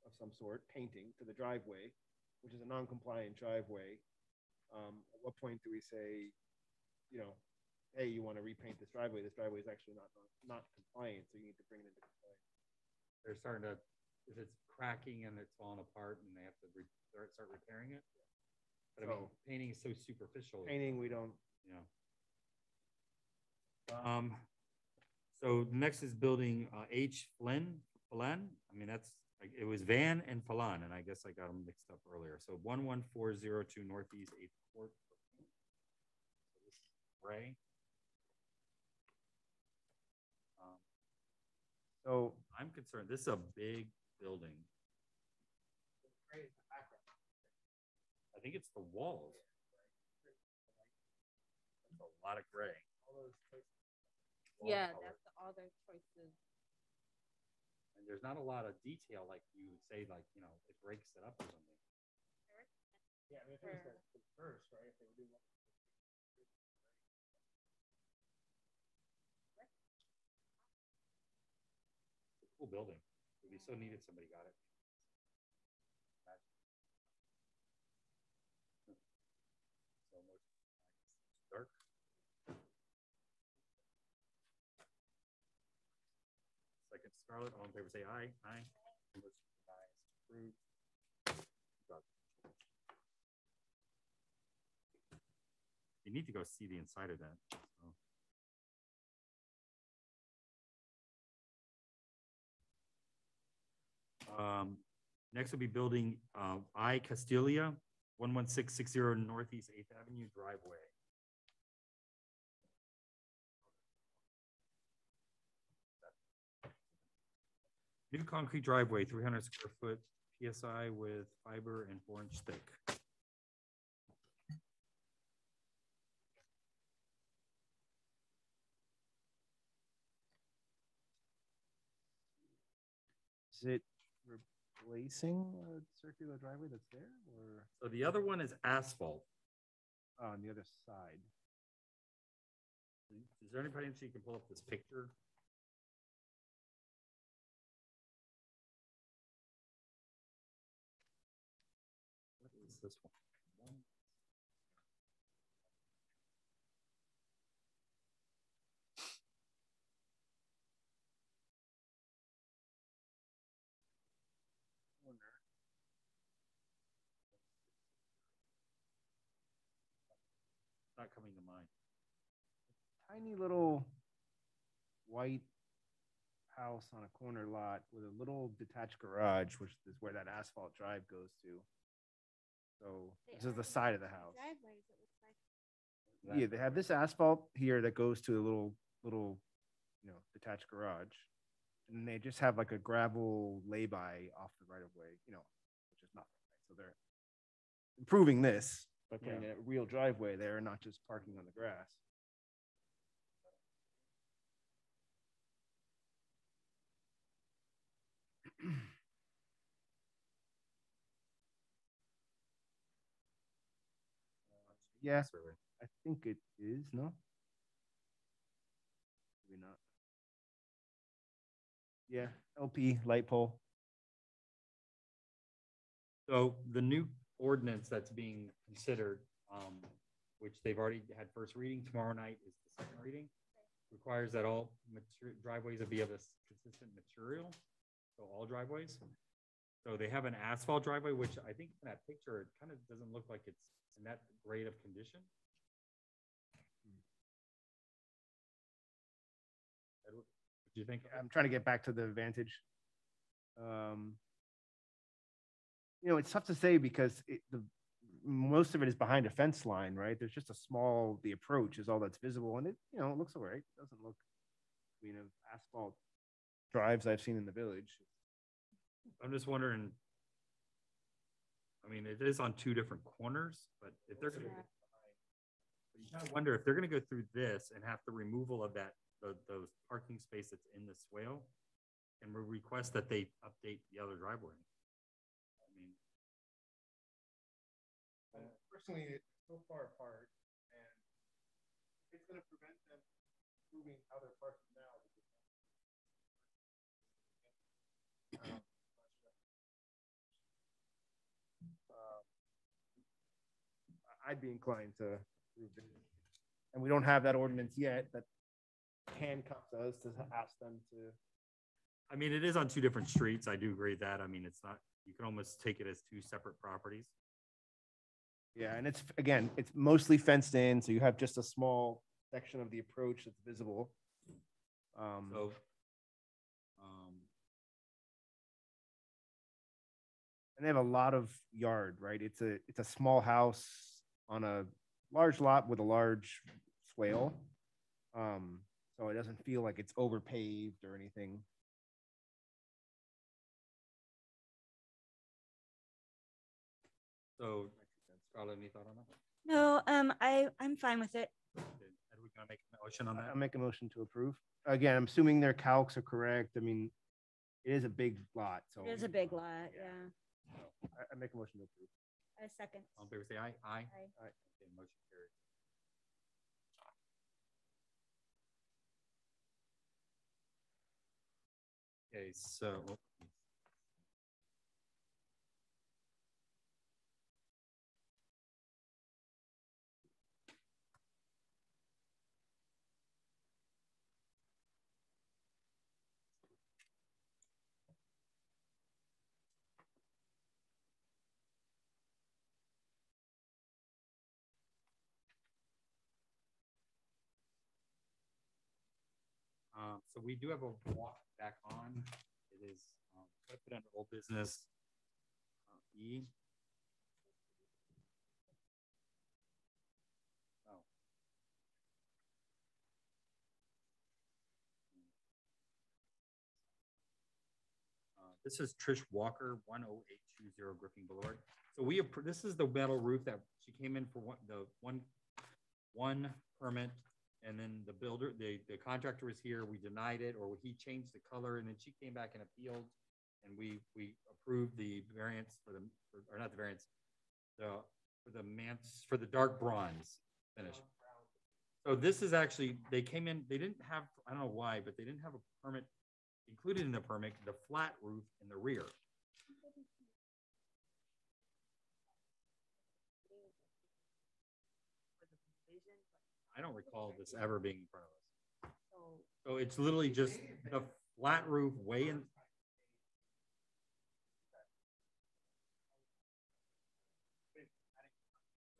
of some sort, painting to the driveway, which is a non-compliant driveway. At what point do we say, hey, you want to repaint this driveway? This driveway is actually not compliant, so you need to bring it into compliance. They're starting to, if it's cracking and it's falling apart and they have to start repairing it. But I mean, painting is so superficial. Painting, we don't. Yeah. So next is building H. Flynn. I mean, it was Van and Falan, and I guess I got them mixed up earlier. So 11402 Northeast 8th Court. So this is gray. So I'm concerned. This is a big building. I think it's the walls. That's a lot of gray. Yeah, that's all their choices. And there's not a lot of detail like you would say, like, it breaks it up or something. Yeah, I mean, if it was the first, right? If they would do one. It's a cool building. It would be so neat if somebody got it. So much dark. Second, Scarlett. All in favor, say aye. Aye. Motion denies. Approved. You need to go see the inside of that. So. Next will be building I Castilia, 11660 Northeast 8th Avenue driveway. New concrete driveway, 300 square foot, PSI with fiber and 4-inch thick. Is it replacing a circular driveway that's there, or So the other one is asphalt. on the other side? Is there anybody so you can pull up this picture? this one? Not coming to mind. Tiny little white house on a corner lot with a little detached garage, which is where that asphalt drive goes to. So this is the side of the house. Driveways, it looks like. Yeah, they have this asphalt here that goes to a little, detached garage, and they just have like a gravel lay-by off the right of way, which is nothing. Right? So they're improving this by putting a real driveway there and not just parking on the grass. Yes, I think it is. No, maybe not. Yeah, LP light pole. So the new ordinance that's being considered, which they've already had first reading, tomorrow night is the second reading, requires that all driveways will be of a consistent material, so all driveways. So they have an asphalt driveway, which I think in that picture, it kind of doesn't look like it's in that great of condition. Edward, what do you think? I'm trying to get back to the Vantage. It's tough to say because most of it is behind a fence line, right? There's just the approach is all that's visible, and it looks all right. It doesn't look, of asphalt drives I've seen in the village. I'm just wondering, it is on two different corners, but if they're going to, you kind of wonder if they're going to go through this and have the removal of those parking space that's in the swale, and we request that they update the other driveway. Personally, it's so far apart, and it's going to prevent them moving how they're parking now. I'd be inclined to approve it. And we don't have that ordinance yet that handcuffs us to ask them to. It is on two different streets. I do agree with that. It's not, you can almost take it as two separate properties. Yeah, and it's mostly fenced in, so you have just a small section of the approach that's visible. And they have a lot of yard, right? It's a small house on a large lot with a large swale. So it doesn't feel like it's overpaved or anything. So, Scarlett, any thought on that? No, I'm fine with it. Are we gonna make a motion on that? I'll make a motion to approve. Again, I'm assuming their calcs are correct. It is a big lot, so It is a big lot, yeah. I make a motion to approve. A second. All in favor, say aye. Aye. Aye. Okay, motion carries. Okay, so so we do have a walk back on. It is put it under old business E. Oh. This is Trish Walker, 10820 Griffin Boulevard. So this is the metal roof that she came in for one permit, and then the builder, the contractor was here. We denied it, or he changed the color, and then she came back and appealed, and we approved the variance or not the variance, for the dark bronze finish. So this is actually, they came in, they didn't have, I don't know why, but they didn't have a permit included in the permit, the flat roof in the rear. I don't recall this ever being in front of us. So it's literally just the flat roof way in.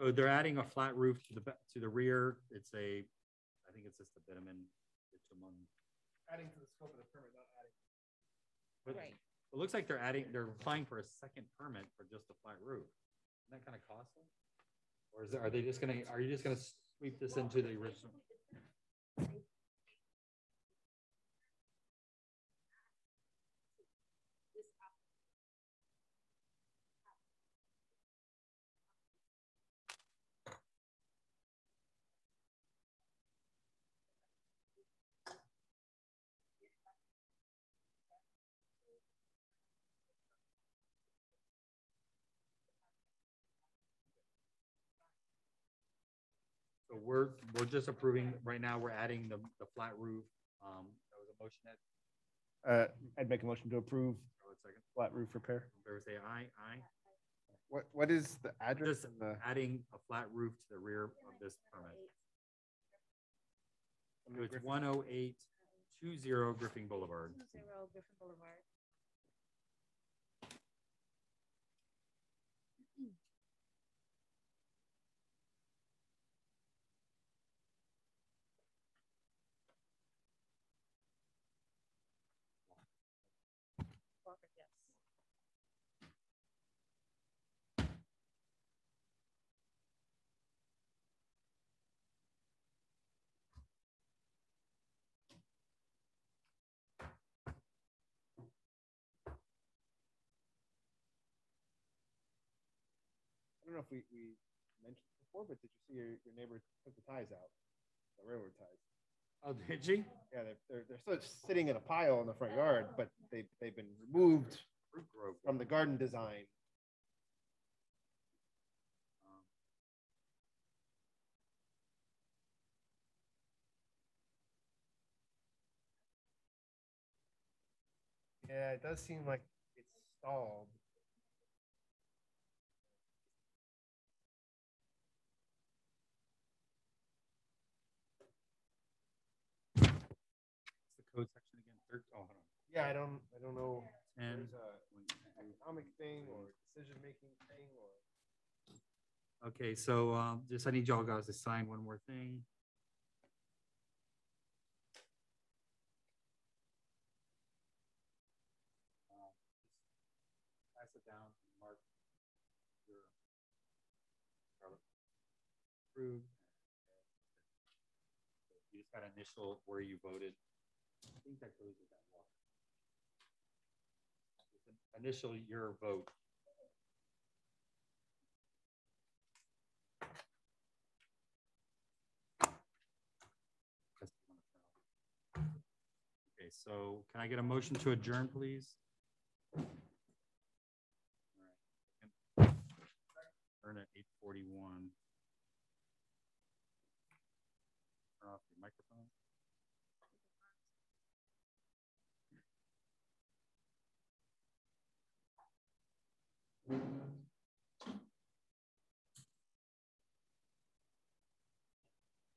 So they're adding a flat roof to the rear. It's a, I think it's just a bitumen. Adding to the scope of the permit, not adding. But Right. it looks like they're applying for a second permit for just a flat roof. Isn't that kind of costly? Or are you just gonna sweep this into the original? So we're just approving right now. We're adding the flat roof. That was a motion that. I'd make a motion to approve Second. flat roof repair. Favor say aye. Aye. What is the address? Just adding a flat roof to the rear of this permit. So it's 10820 Griffin Boulevard. 20 Griffin Boulevard. Walker, yes. I don't know if we mentioned it before, but did you see your neighbor took the ties out, the railroad ties? Oh, did she? Yeah, they're still sitting in a pile in the front yard, but they've been removed from the garden design. Yeah, it does seem like it's stalled. What's the code section again? Oh, hold on. Yeah, I don't know. And There's a economic thing or decision making thing or. okay, so just I need y'all guys to sign one more thing. Pass it down, mark your approved. You just got to initial where you voted. I think that goes with that walk. Initial your vote. Okay, so can I get a motion to adjourn, please? All right. Turn at 8:41. Turn off your microphone.